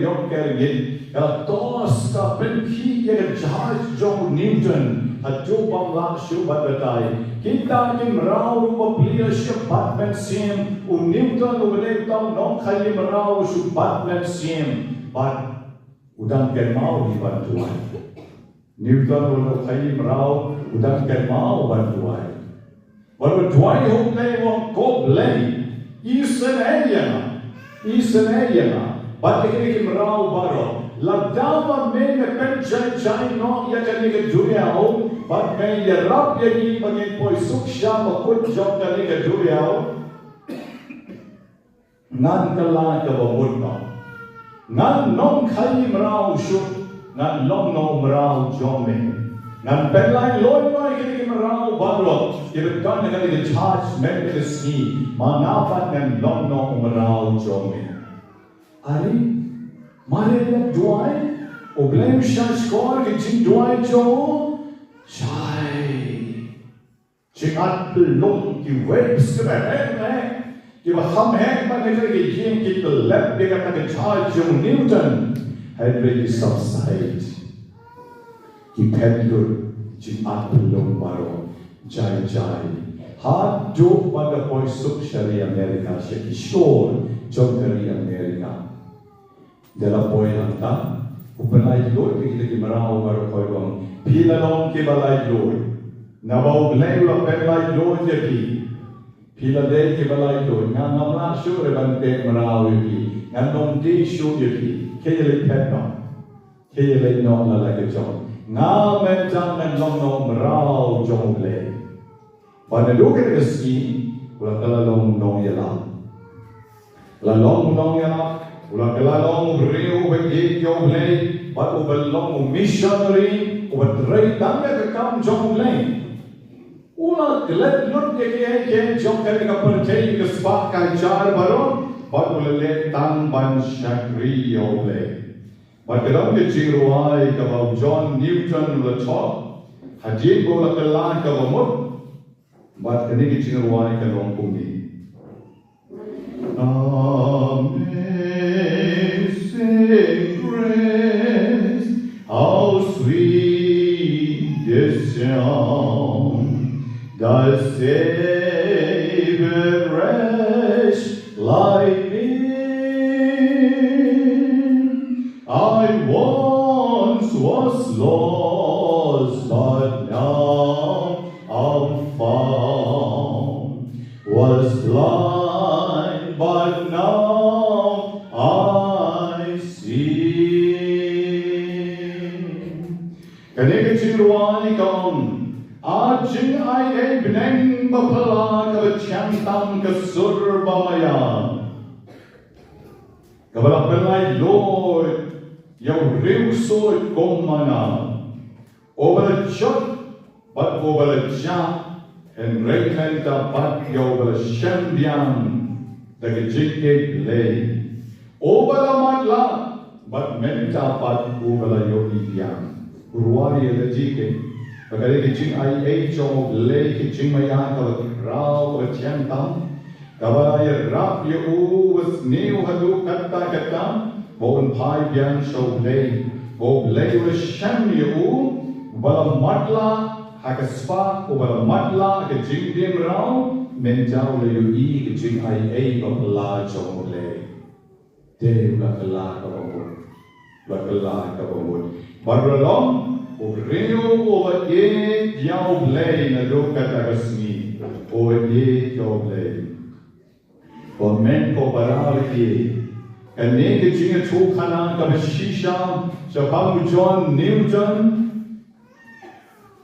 yong ke nit ka tos ka penki ye jahaj jong Newton haju bang maksu ban batari. Kita kimrau paplia syabat men sim Newton ubelek tau nong khayi merau syabat men sim bat udang ken mau di bantuan Newton ubelek khayi merau udang ken mau bantuan Baru dua hok lay wong kop lay. Israel na. Batik ni kimrau baro. Lagdama me na penjai no ya kani ke dunia ho. Bat me ya rap ya ni pagin poi suksha makut jok kani ke dunia ho. Ngan kala ka bamut no. Ngan nong khai mrau shu. Ngan long no mrau jome. Ngan penlai loy kani mrau baro. Ibet kan kani ke charge men ke ski. Manafat ngan long no mrau jome. Ari mare la duai o blame shash kor ke jin duai jo chai chikat long ki waves ke hai कि वह हम हैं पर निकल के ये कि तो लेफ्ट देगा तक चार्ज जो न्यूटन हेडरे की सबसाइड कि पेट्रोल जिन आत्मलों मारो जाए हाथ जो पग कोई सुख शरीर अमेरिका से किशोर जो करी America dela poi anta upenai loi pikir ki marau baru koi bang pila long ke balai loi nabau blai la pelai loi je pi pila de ke balai loi ngan namla shure bante marau pi ngan nom di shu je pi ke le pet no la ke jong nga men jang men long no marau jong le pada lo ke ski ula kala long nong yala la long nong yala Ula kelalong riu bagi jom lei, bat ubelong missionary, ubat rei tangga ke kam jom lei. Ula kelat lut ke jom kali ka percaya ke spak kai jar baru, bat ulele tang ban shakri jom lei. Bat kelam ke jiruai ke bau John Newton ula chok, hajib ula kelan ke bamut, bat kini ke jiruai ke long kumi. Amen. Grace, how sweet the sound, the Savior wretch like me. I once was lost, but now I'm found. Was blind, but now I see. Kani jiruai kon, ajing ai beneng bapala ka chantam ka surbamaya. Kabala pelai Lord, yau riu so komana. Over shot, but over ja. En rekent dapat yau bala shambian dagi jike lei. Obala matla, but menta pat obala yogiyan. Urwari ele jike. Bagale ki jing ai chong lei ki jing maya ka rao ka chantam. Kabala ye rap ye was new haduh kata. Bon pai biang show lei. Bo lei was sham ye bala matla. Haka spa ubala matla ke jing dim rao menjau le yu ke jing ai ko la chong le de ula kala ka bamut baralom ubreo over ye yau ble na do kata kasmi over ye yau ble ko men ko barar ki kane ke jing chu khana ka shisha shabam John Newton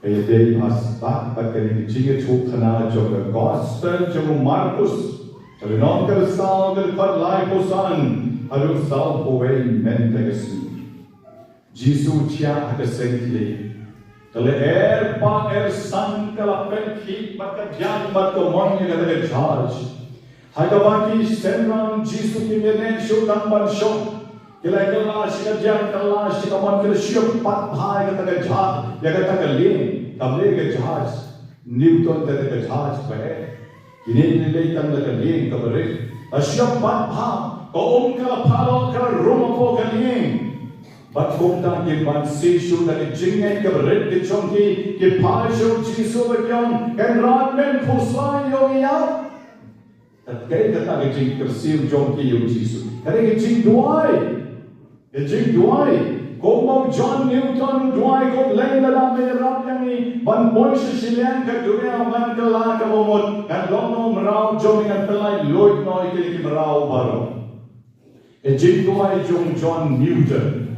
Day has back but the Jinga Chokana Joga Gospel Jogo Marcus. The non the sound the cut like Osan. Halu South away Mentegasi. Jisu Chia at the saintly. The air pa san kalapen heat but the young but the morning at the charge. Hagawaki Senran Jisu Kimene Shutan Ban Shok. Kila shika jang kala shika man kila shuk pat bhai kata ka jhaj ya kata ka le kamle ke jhaj Newton kata ka jhaj pe kini le tam ka le kabare ashuk pat bha ko kala phalo kala rum po ka le bat kumta ke ban se shu da ke jinge kabare ke chonki ke phai shu jisu ba kyong kan rat men phusai yo ya tat kai kata ke jing kersir jong ki yo jisu kare ke jing duai E jing duai, Kung mau John Newton duai kung lain dalam menyerap yang ni ban boy sesilian ke dunia ban kelah ke momot kan lono merau jom dengan pelai loit noi ke merau baru. Jing duai jong John Newton.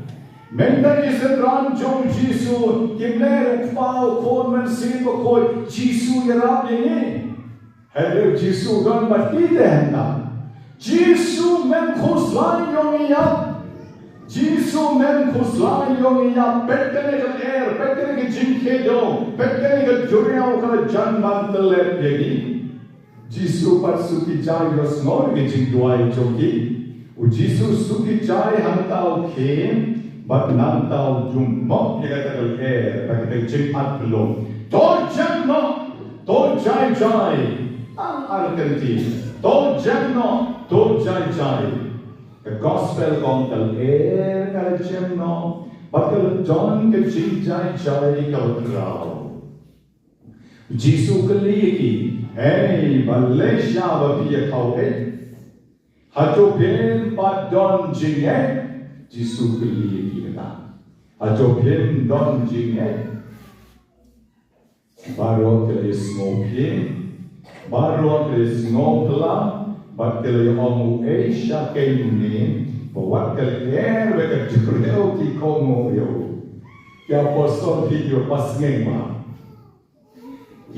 Menda isenran jong Jisu kimler ukpau kon men sibo koi Jisu yerap yang ni. Haduh Jisu don bertite hendak. Jisu men khuslan yong iyap. Jisu men khuslan yong iyap. Petkene ke air, petkene ke jingke do, petkene ke juriau ke janman telet yagi. Jisu pat suki jai yos ngor ke jing duai joki. Jisu suki jai hantau kem, bat nantau jumbok ye kata ke air, bagi jing at belum. To janmo, to jai jai. Ang arkanti, to janmo, to jai jai. The gospel kong kal air kal janmo, bat kal John ke jing jai jai kal krau. Jisu keliki, hey Malaysia babiya kau haduh pin pat don jingek Jisu keliki kata. Haduh pin don jingek baru ke smoking. Baru ke ngopla, bat ke omu Asia ke ini, bawa ke air ke jureu ki komo yo. Ya postor video pas ngema.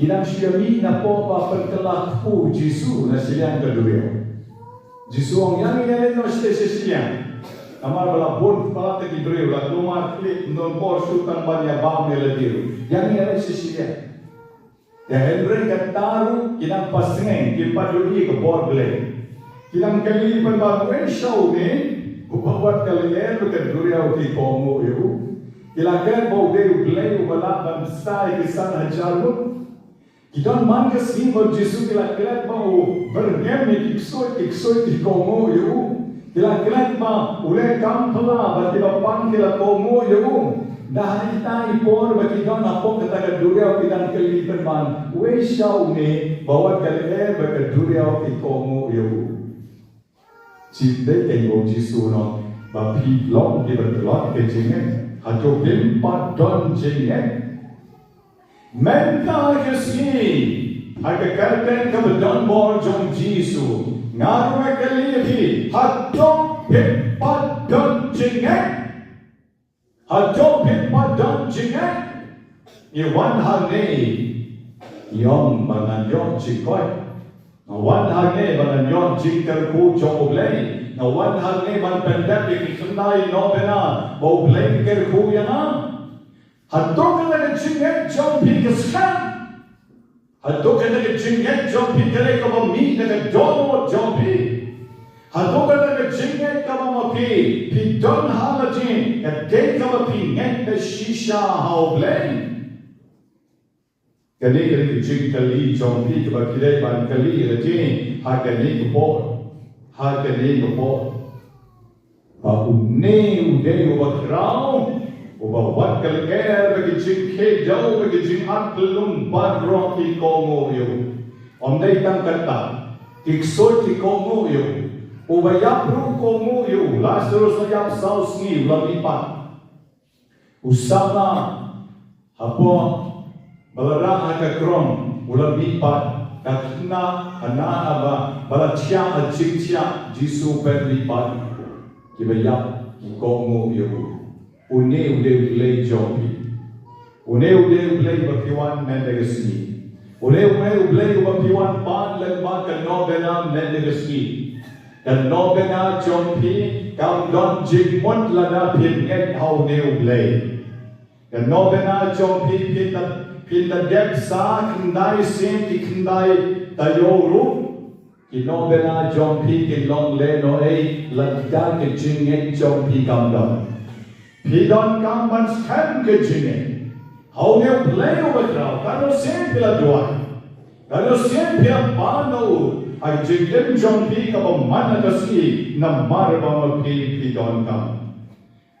Inang syami na popa perkelah pu Jisu na siliang ke durio. Jisu ang yang no stese siliang. Amar bala bon pala te ki durio la lumar klik non por sutan banyak bam ne diru. Yang siliang. Ya Henry kataru kinang pasngeng kipaduli ke borble. Kinang kali penbaru show ni ubawat kalian ke duriau ki komo yo. Kilakan bau de blay ubala bamsai kisan hajaru. Kidon man ke simbol Jisu kilakan bau bergem ni kiksoi ki komo yo. Kilakan ba ule kampala batiba pan kila komo yo. Dahil tayo por bagi don apong kataga duriau kitang kalipan man we shaw ni bawat kalian bagi duriau ikomo yo. Cipte kengo Jisu no bapi long di bertelot ke jingen hajo bimpat don jingen menta kesini aga kalten ke don bor jong Jisu ngaru kali hajo bimpat don jingen hajo bimpat don jingen iwan hane yong bangan yong chikoy wan hane bangan yong jingkar ku jong oblay na wan hane ban pandemic sunday nobena oblay ker ku yana hato kana jingen jong pikaskan hato kana jingen jong pikare ka mi na domo jong pi hato kana jingen ka pi don halatin ka de ka pi net shisha oblay kani kani jing kali jong pi ke bakile ban kali rajin ha kani ko ba unne ude ubakrao ubawat kal air bagi jing ke jauh bagi jing atlum badro ki komo yo omdai tang kata kiksoi ki komo yo ubayap ru komo yo lasros yap saus ni lamipat usama hapo balarang ka krom ulam lipat kakna ana aba balachya achikya Jisu per lipat kibayap komo yo une ude play jobi une ude play bakiwan mendegasi une play bakiwan pan lagba ka nobena mendegasi kan nobena jompi kam don jigmont lana pinget how ne play kan nobena jompi pinta dep sa kendai sim ki kendai tayoru ki nobena jompi ki long le no ei lagda ki jingen jompi kamdon pidon kamban skan ke jingen how ne play over crowd kano sim pila doa kano sim pila pano ay jingen jompi ka mana kasi na marba pidon kam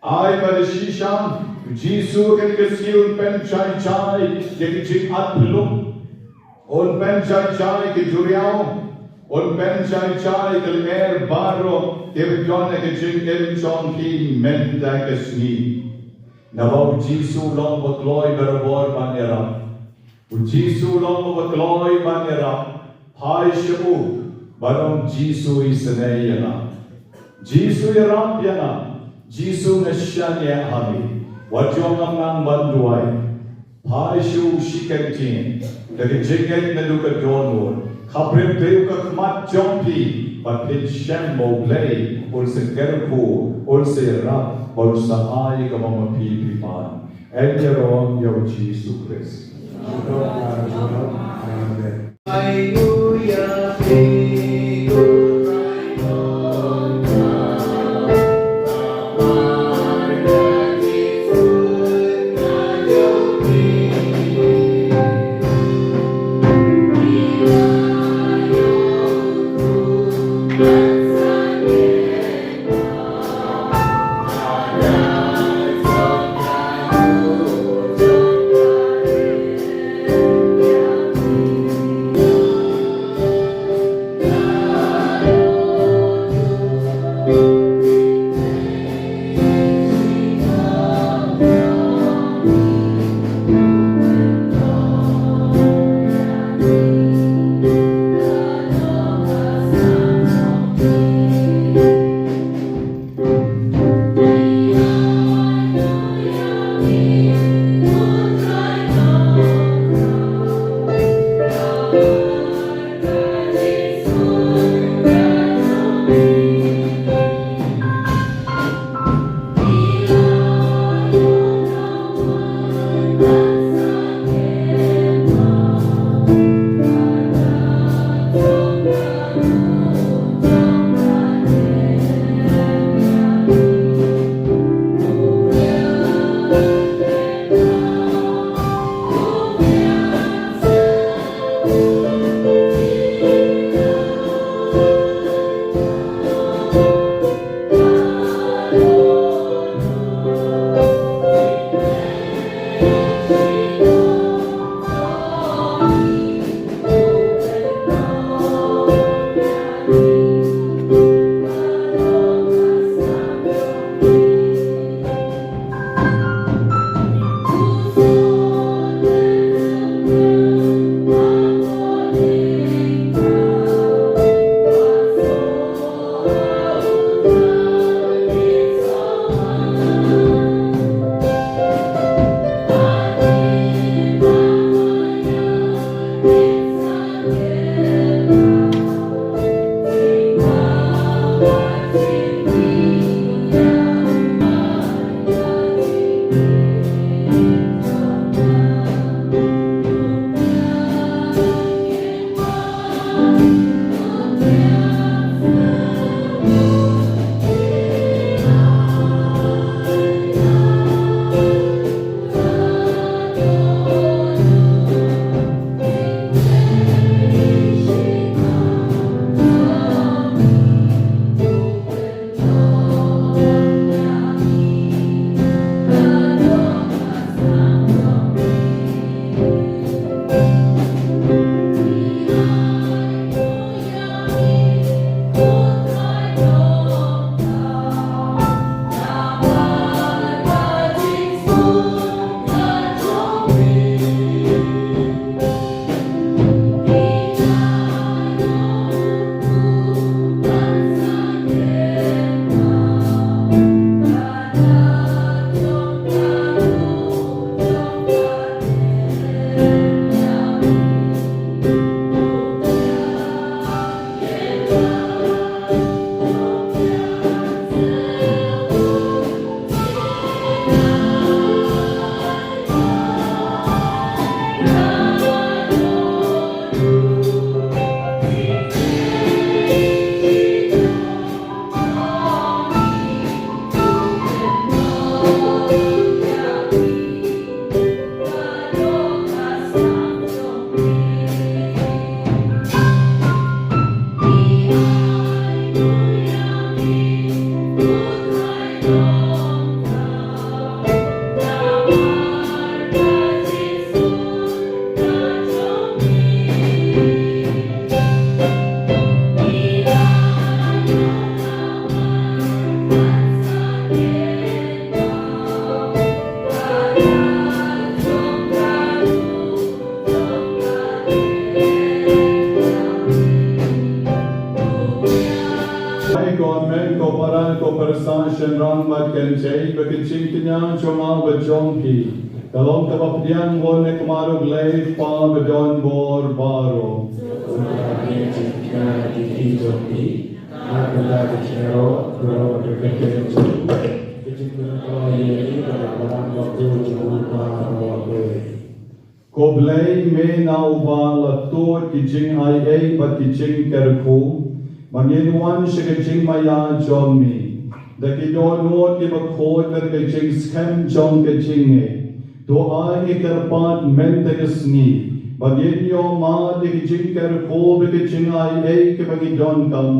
ay padishisham Jisu kan kasi un pen chai yang jing at belum un pen chai ke juriau un pen chai ke air baro ke jone ke jing el chong ki menda ke sni Nabaw Jisu long bagloy berabor banera. Jisu long bagloy banera. Hai shabu barong Jisu isanayana. Jisu yaram yana. Jisu nashanya hari. Wajong nang banduai. Hai shu shikantin. Dari jeget naduka donor. Kaprim teuka kmat jompi. But shambo play. Ulse gerku. Ulse rap. Ulse ay kamamapi pipan. Eljeron yaw Jisu Christ. Hallelujah. men ko paran ko persan shen rang mat ken chei ba ke ching knya choma ba chong pi kalong ka ba pian won ne kmaro glei pa ba don bor baro ko blei me na uba la to ki jing ai ei ba ki jing ker khu Mangin wan shika jing maya jong mi. Da ki don no ki ba khod kar ke jing schem jong ke jing e. Do ai ki karpat men te sni. Mangin yo ma de ki jing kar kho be ke jing ai e ke ba ki don kam.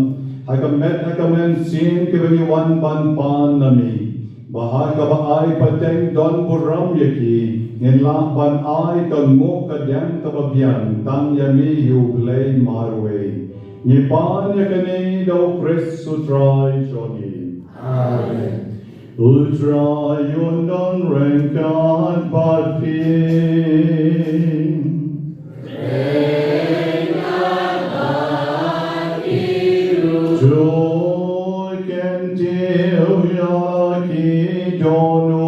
Ha ka met ha ka men sin ke ba ki wan ban pan na mi. Ba ka ba ai pateng don buram ye ki. Ngin la ban ai ka ngo ka dem ka ba bian. Tam ya mi yu play marway. Ni pan ya kani do Christu try jogi. Amen. Ultra yun don renkan pat pin. Joy can deal ya ki dono.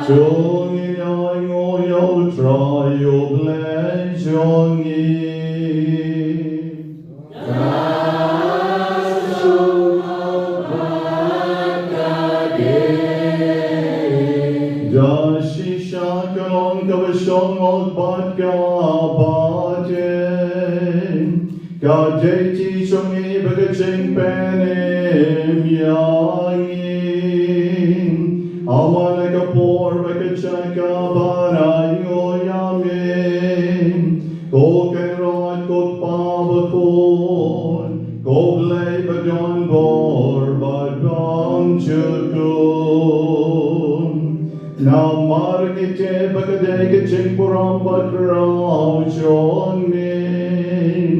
Jongi ai ngo yo try yo bless jongi. Dashi shakalon kavashong ol bat ka batin. Ka jeti shongi bagaching penim yangi. Amana kapor bagachaka barayo yamin. Ko kenrod ko pabakon. Ko blay bajon bor badong chukun. Now margite bagadeke chingpuram badraw shonmin.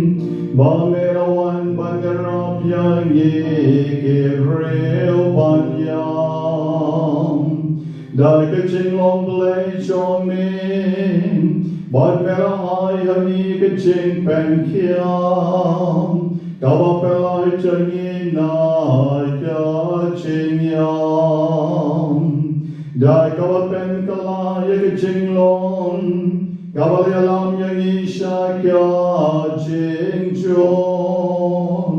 Bamerawan bagarap yangi kivreo banyam. Dike chinglong blay shonmin. Bad mera hai hani ke ching pen kiam. Kawapelai changi na kya ching yam. Dai kawapen kalaya ke chinglong. Kavayalam yang isha kya ching chon.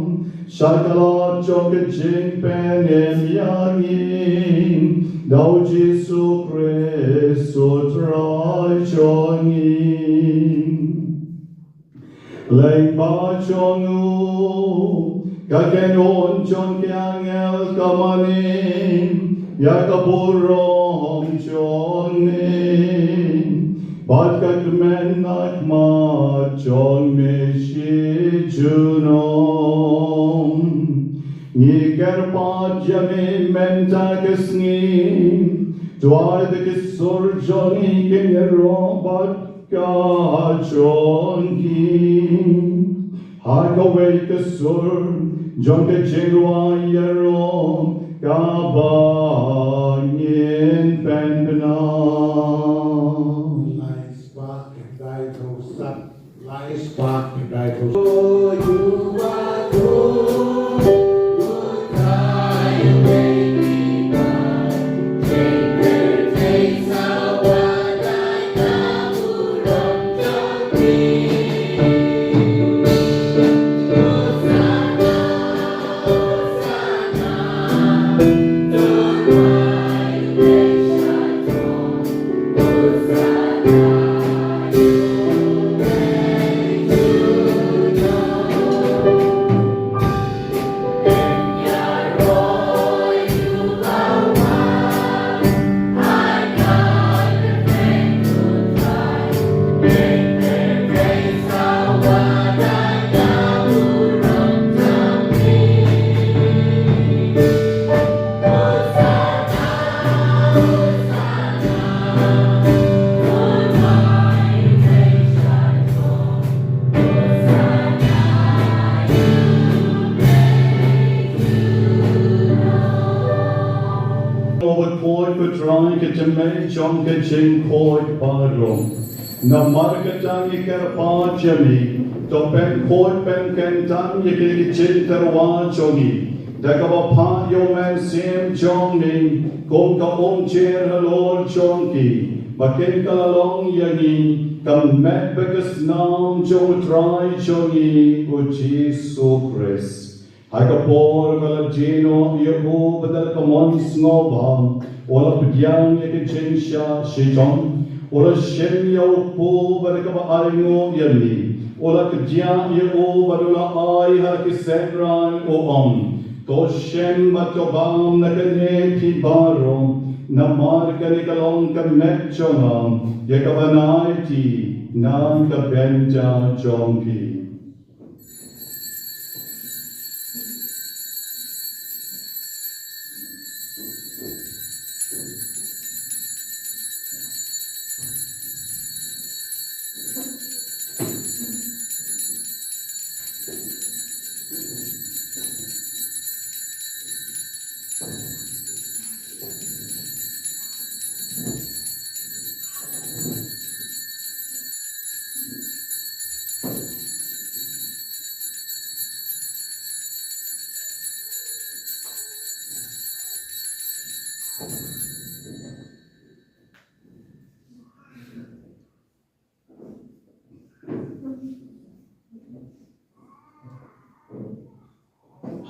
Shakala chok ke ching pen em yangin. Dau Jesu Christu trai chongin. Leng ba chongu. Kakenon chon kyang el kamanin. Yakapurom chonin. Bad kakmen nakma chon me shi junon. Ni kerpat yami menta kesni. Tuar de kisur joni kenero bat ka chonki. Hakaway kisur jon ke chingwa yero kabanyin penpena. Lies bakyndai tosat. Lies bakyndai tosat. Oh, you are good. Hallelujah. try ke chame chong ke ching khoi paro. Na mar ke tang iker pa chami. To pen khoi pen ken tang ke ching terwa chongi. Dakaba pa yo man sim chong ning. Kong ka chair halol chong ki. Bakin ka long yangi. Kam met bekas nam chong try chongi. O Jesus Christ. Hakapor kala jino yabo badal kamons ngobam ola pgyang yeke jinsha shijong ola shem yo po badakaba aringo yali ola kjya yo badula ai hakisedran o to shem batobam nakane pi baro namar kane kalong kamechonam yekabanaiti nam kabenta jongki.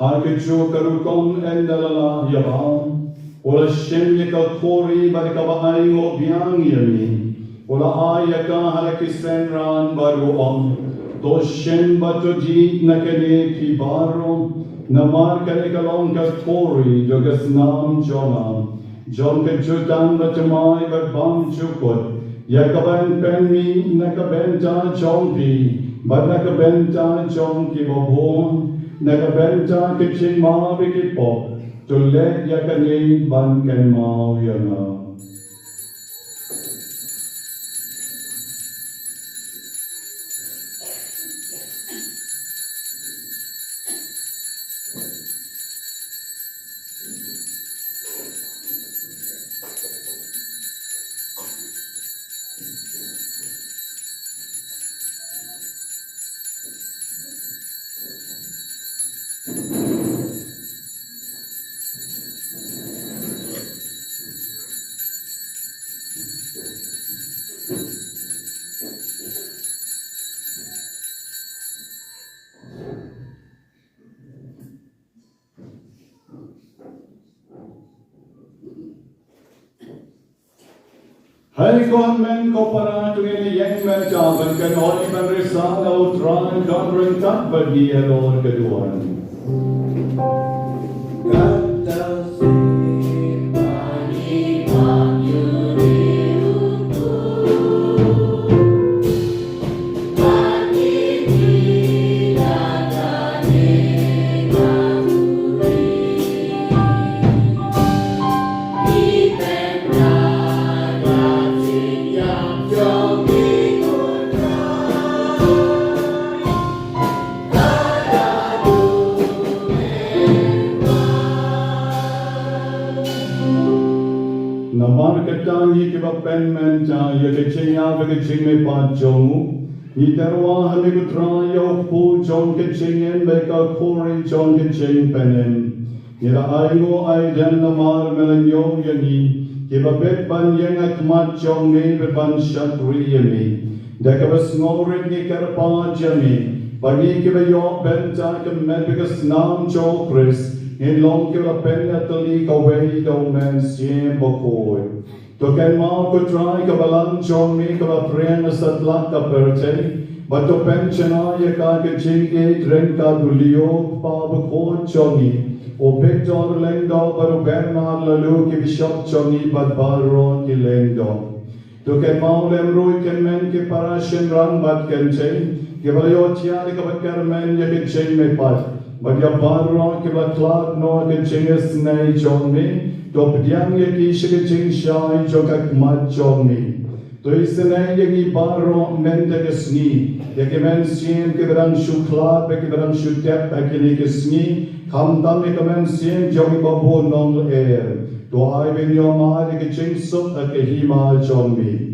Harkecho karukom endalala yabam. Ola shemyaka kori barikaba aingo biang yami. Ola ayaka harakisenran baruam. To shem batoji nakane pibaro. Namar kane kalong ka kori jogas nam jona. Jon ke jutan batamai babam chukot. Yakaban penmi nakabenta chompi. But nakabenta chomki babon. Nakabenta kitchen ma bikipo to let yakani ban kan mau yana. Hai kon men ko para tungin yang men jaban kan oi men risal au tran kan ring tak bagi elor keduan. Namar katang yi kiba pen men cha ye ke chenya ve ke ching me pa jomu yi terwa hame ku tra yo pu jong ke chingen be ka khori jong ke ching penen ye da aingo ai dan namar melen yo yani kiba bet ban yang akmat jong me be ban shatri yemi da ka bas ngore ni kar pa jami bani kiba yo ben ta ke men be ka nam jo Chris in long ke la pen atali ka wei do men siem bakhuid to ken ma ko try ka balang chong mi ka ba preng sat lak ka perte but to pen chana ye ka ke ching e dren ka dulio pa bakhuid chongi o victor lendo baru bernard lalu ke bishop chongi bad baro ki lendo to ken ma lem roi ken men ke parashin rang bat ken chen ke balayo chia ka bat kar men ye ke chen me pat but ya barro ke la klad no ke chinges nei chong mi to pdiang ye ki shike ching shai chokak mat chong mi to isne ye ki barro men de ke sni ye ke men siem ke berang shukla pe ke berang shutep pe ke ni ke sni kham tam ke men siem jogi babu nong er Doa bin yo ma de ching sup at ke hima chombi.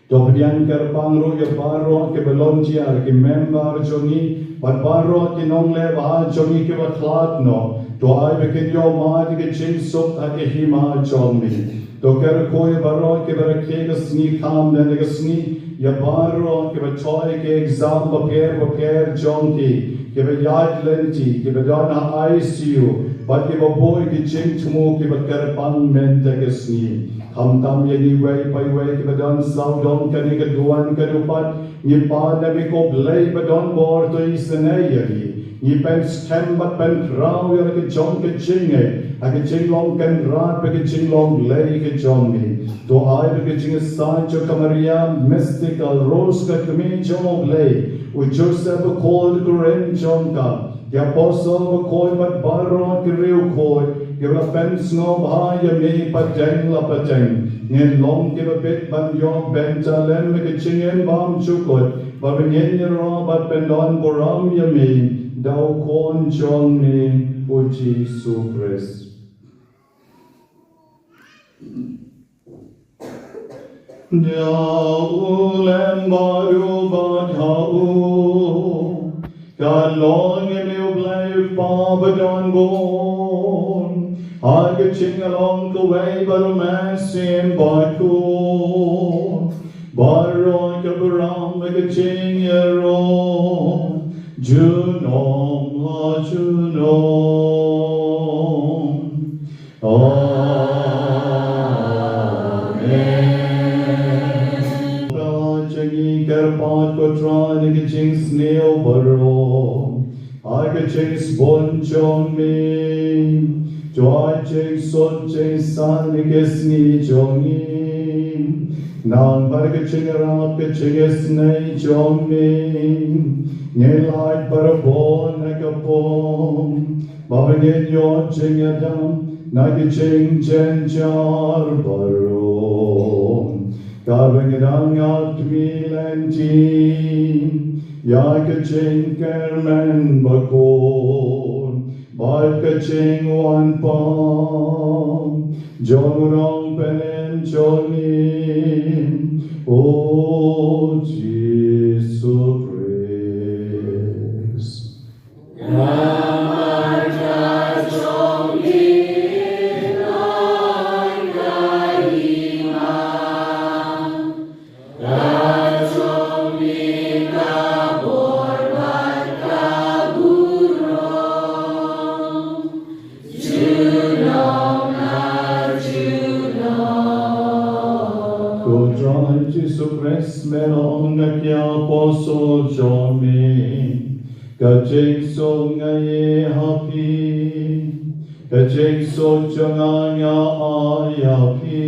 Dobian kerpangro ya paro ke belontia ke member joni but paro ke nongle ba joni ke batlat no to ai bekin yo ma ke ching sup at ke hima chombi to ker koi baro ke barake sni kam ne ke sni ya paro ke bachoi ke exam papier jonki ke be yad lenti ke be dana ICU but ke boy ke ching tumo ke kerpang mente ke sni Ham tam yeni way by way kebadan saudon kani keduan kedupat ni pa na ko blay badon bor to isenayari ni pen stem but pen rao ya ke jon ke chinge a ke chinglong ken rat ke chinglong lay ke jongi to ai ke ching sa cho kamaria mystical rose ka kemi jong lay u Joseph called Koren jonka the apostle called but baron ke riu called give a fence no ba ya me pateng la pateng ngen long give a bit ban yo benta len me ke chingen bam chukot ba ben ro ba ben don boram ya me dau kon chong me uchi supres Dau lem baru ba dau ka long me blai pa ba don bon I get ching along the way, but a man seeing by cool. By rock of a ram, like a ching a roll. Juno, la Juno. Amen. Changi kerpat ko try, like a ching snail baro. I get ching spon chong me. Joy ching son ching san nikesni jongi nang barga ching rap ke ching esnei jongi nelai parabon nakapom babagin yo ching adam nagi ching chen jar barom karvangidang at milenti yaga ching kermen bakon Bal ka ching wan pang, jong rong penen chonim, O Jesus Christ. Melong na kya poso jomi kaching so ngaye happy kaching so changanya ayapi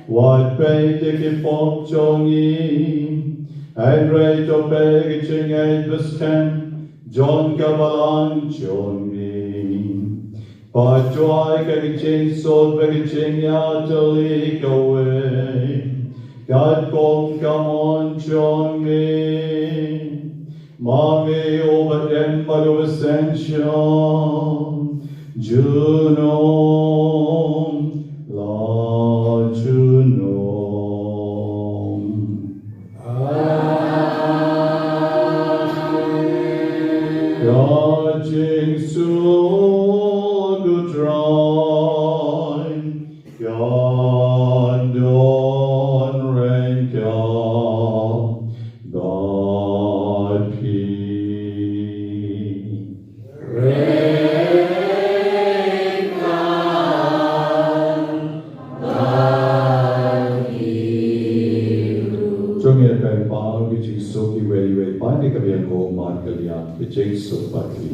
what pay the kipop jongi and rate of beg ching eight bestem John Gabalan jomi but joy kaching so beg ching ya to leak away God come on, John me, Mommy over them but of ascension, Juno, La Juno. God so good dry, God don't rain God peace. Rain God peace. Trong ngày bên bao cái chữ số cái về bán cái việc của man cái liang cái chữ số bát đi.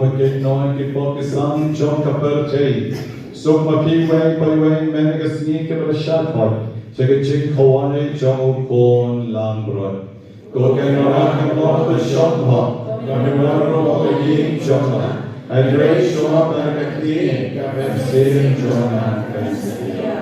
bakyndai ki Pakistan jong kaperte. So mapiway paliway menagasni ke bersyarat. Jaga jing kawane jong kon lambrot. Kokenara kemor besyokha. Kamimaro begin jongla. Adre shoma barakati kapsen jona kasya.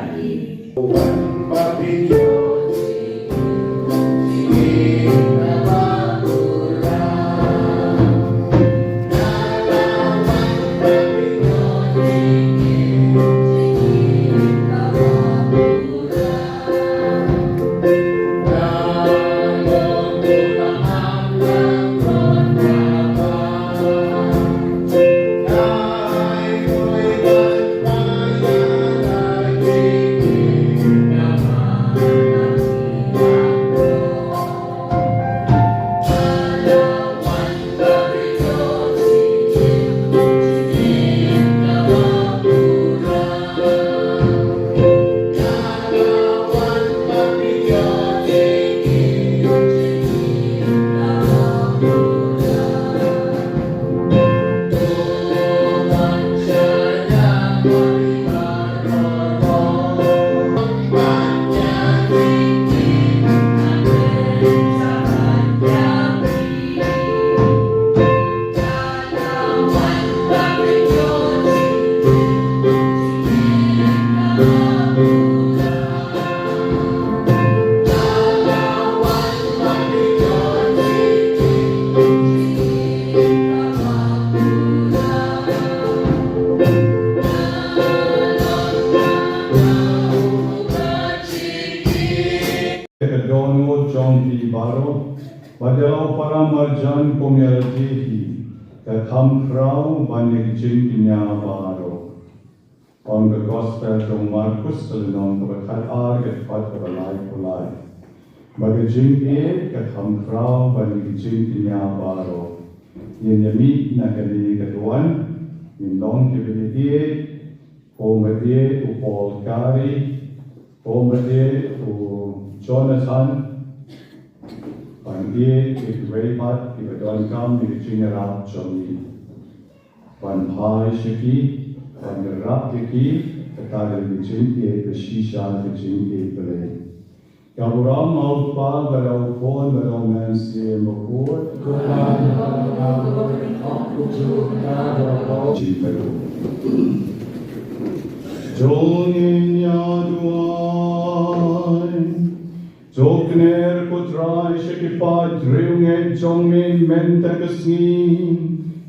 Dono jong baro, badalau para marjan komerti the kamprau banig jing pinya baro. On the gospel jong Marcus telon to kat ar get pat to life for life. Banig jing the kamprau banig jing pinya baro. Yen yami na kali katuan, yen long kibili pomade upol kari, pomade Jonathan, Pandit, Ibrahim, Ibadon Kam, Ibijinarab, Johnny, Panpai Shiki, Pandarab Yaki, Takar Ibijin, Ibishisha, Ibijin, Ibile. Gaburam, Outpa, Barau Pon, Barau Nancy, Mokor, Jonin Yaduan. Jokner putrai shekipad riunge jongin mentagasni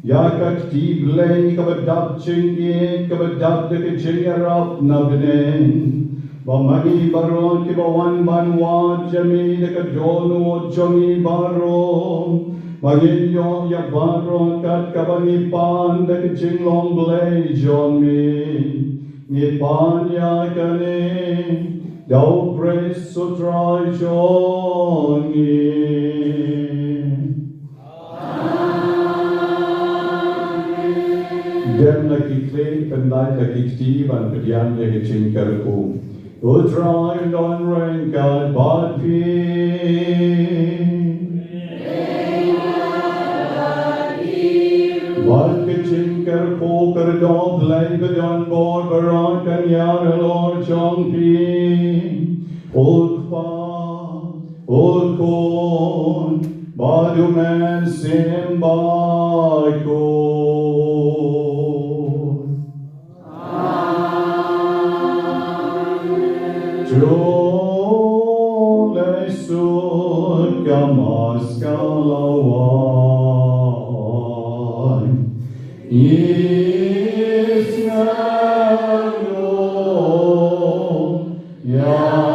yakat tiblei kabadab chingi kabadab deke chingarap nabnen bamani baron kibawan banwa jami deke jono jongi baro maginyo ya baro kat kabani pan deke chinglong blei jongi nipan ya kane Thou praise so try Johnny. Dem lagi klik pendai lagi kti ban pedian lagi cingkarku. O try don rengkat badpi. Bad ke cingkarku kerdob lay bedon bor berat kan yar lor jongpi. Olkon, badumen simbaikon. Jole sud gamas kalawan. Isnano, ya.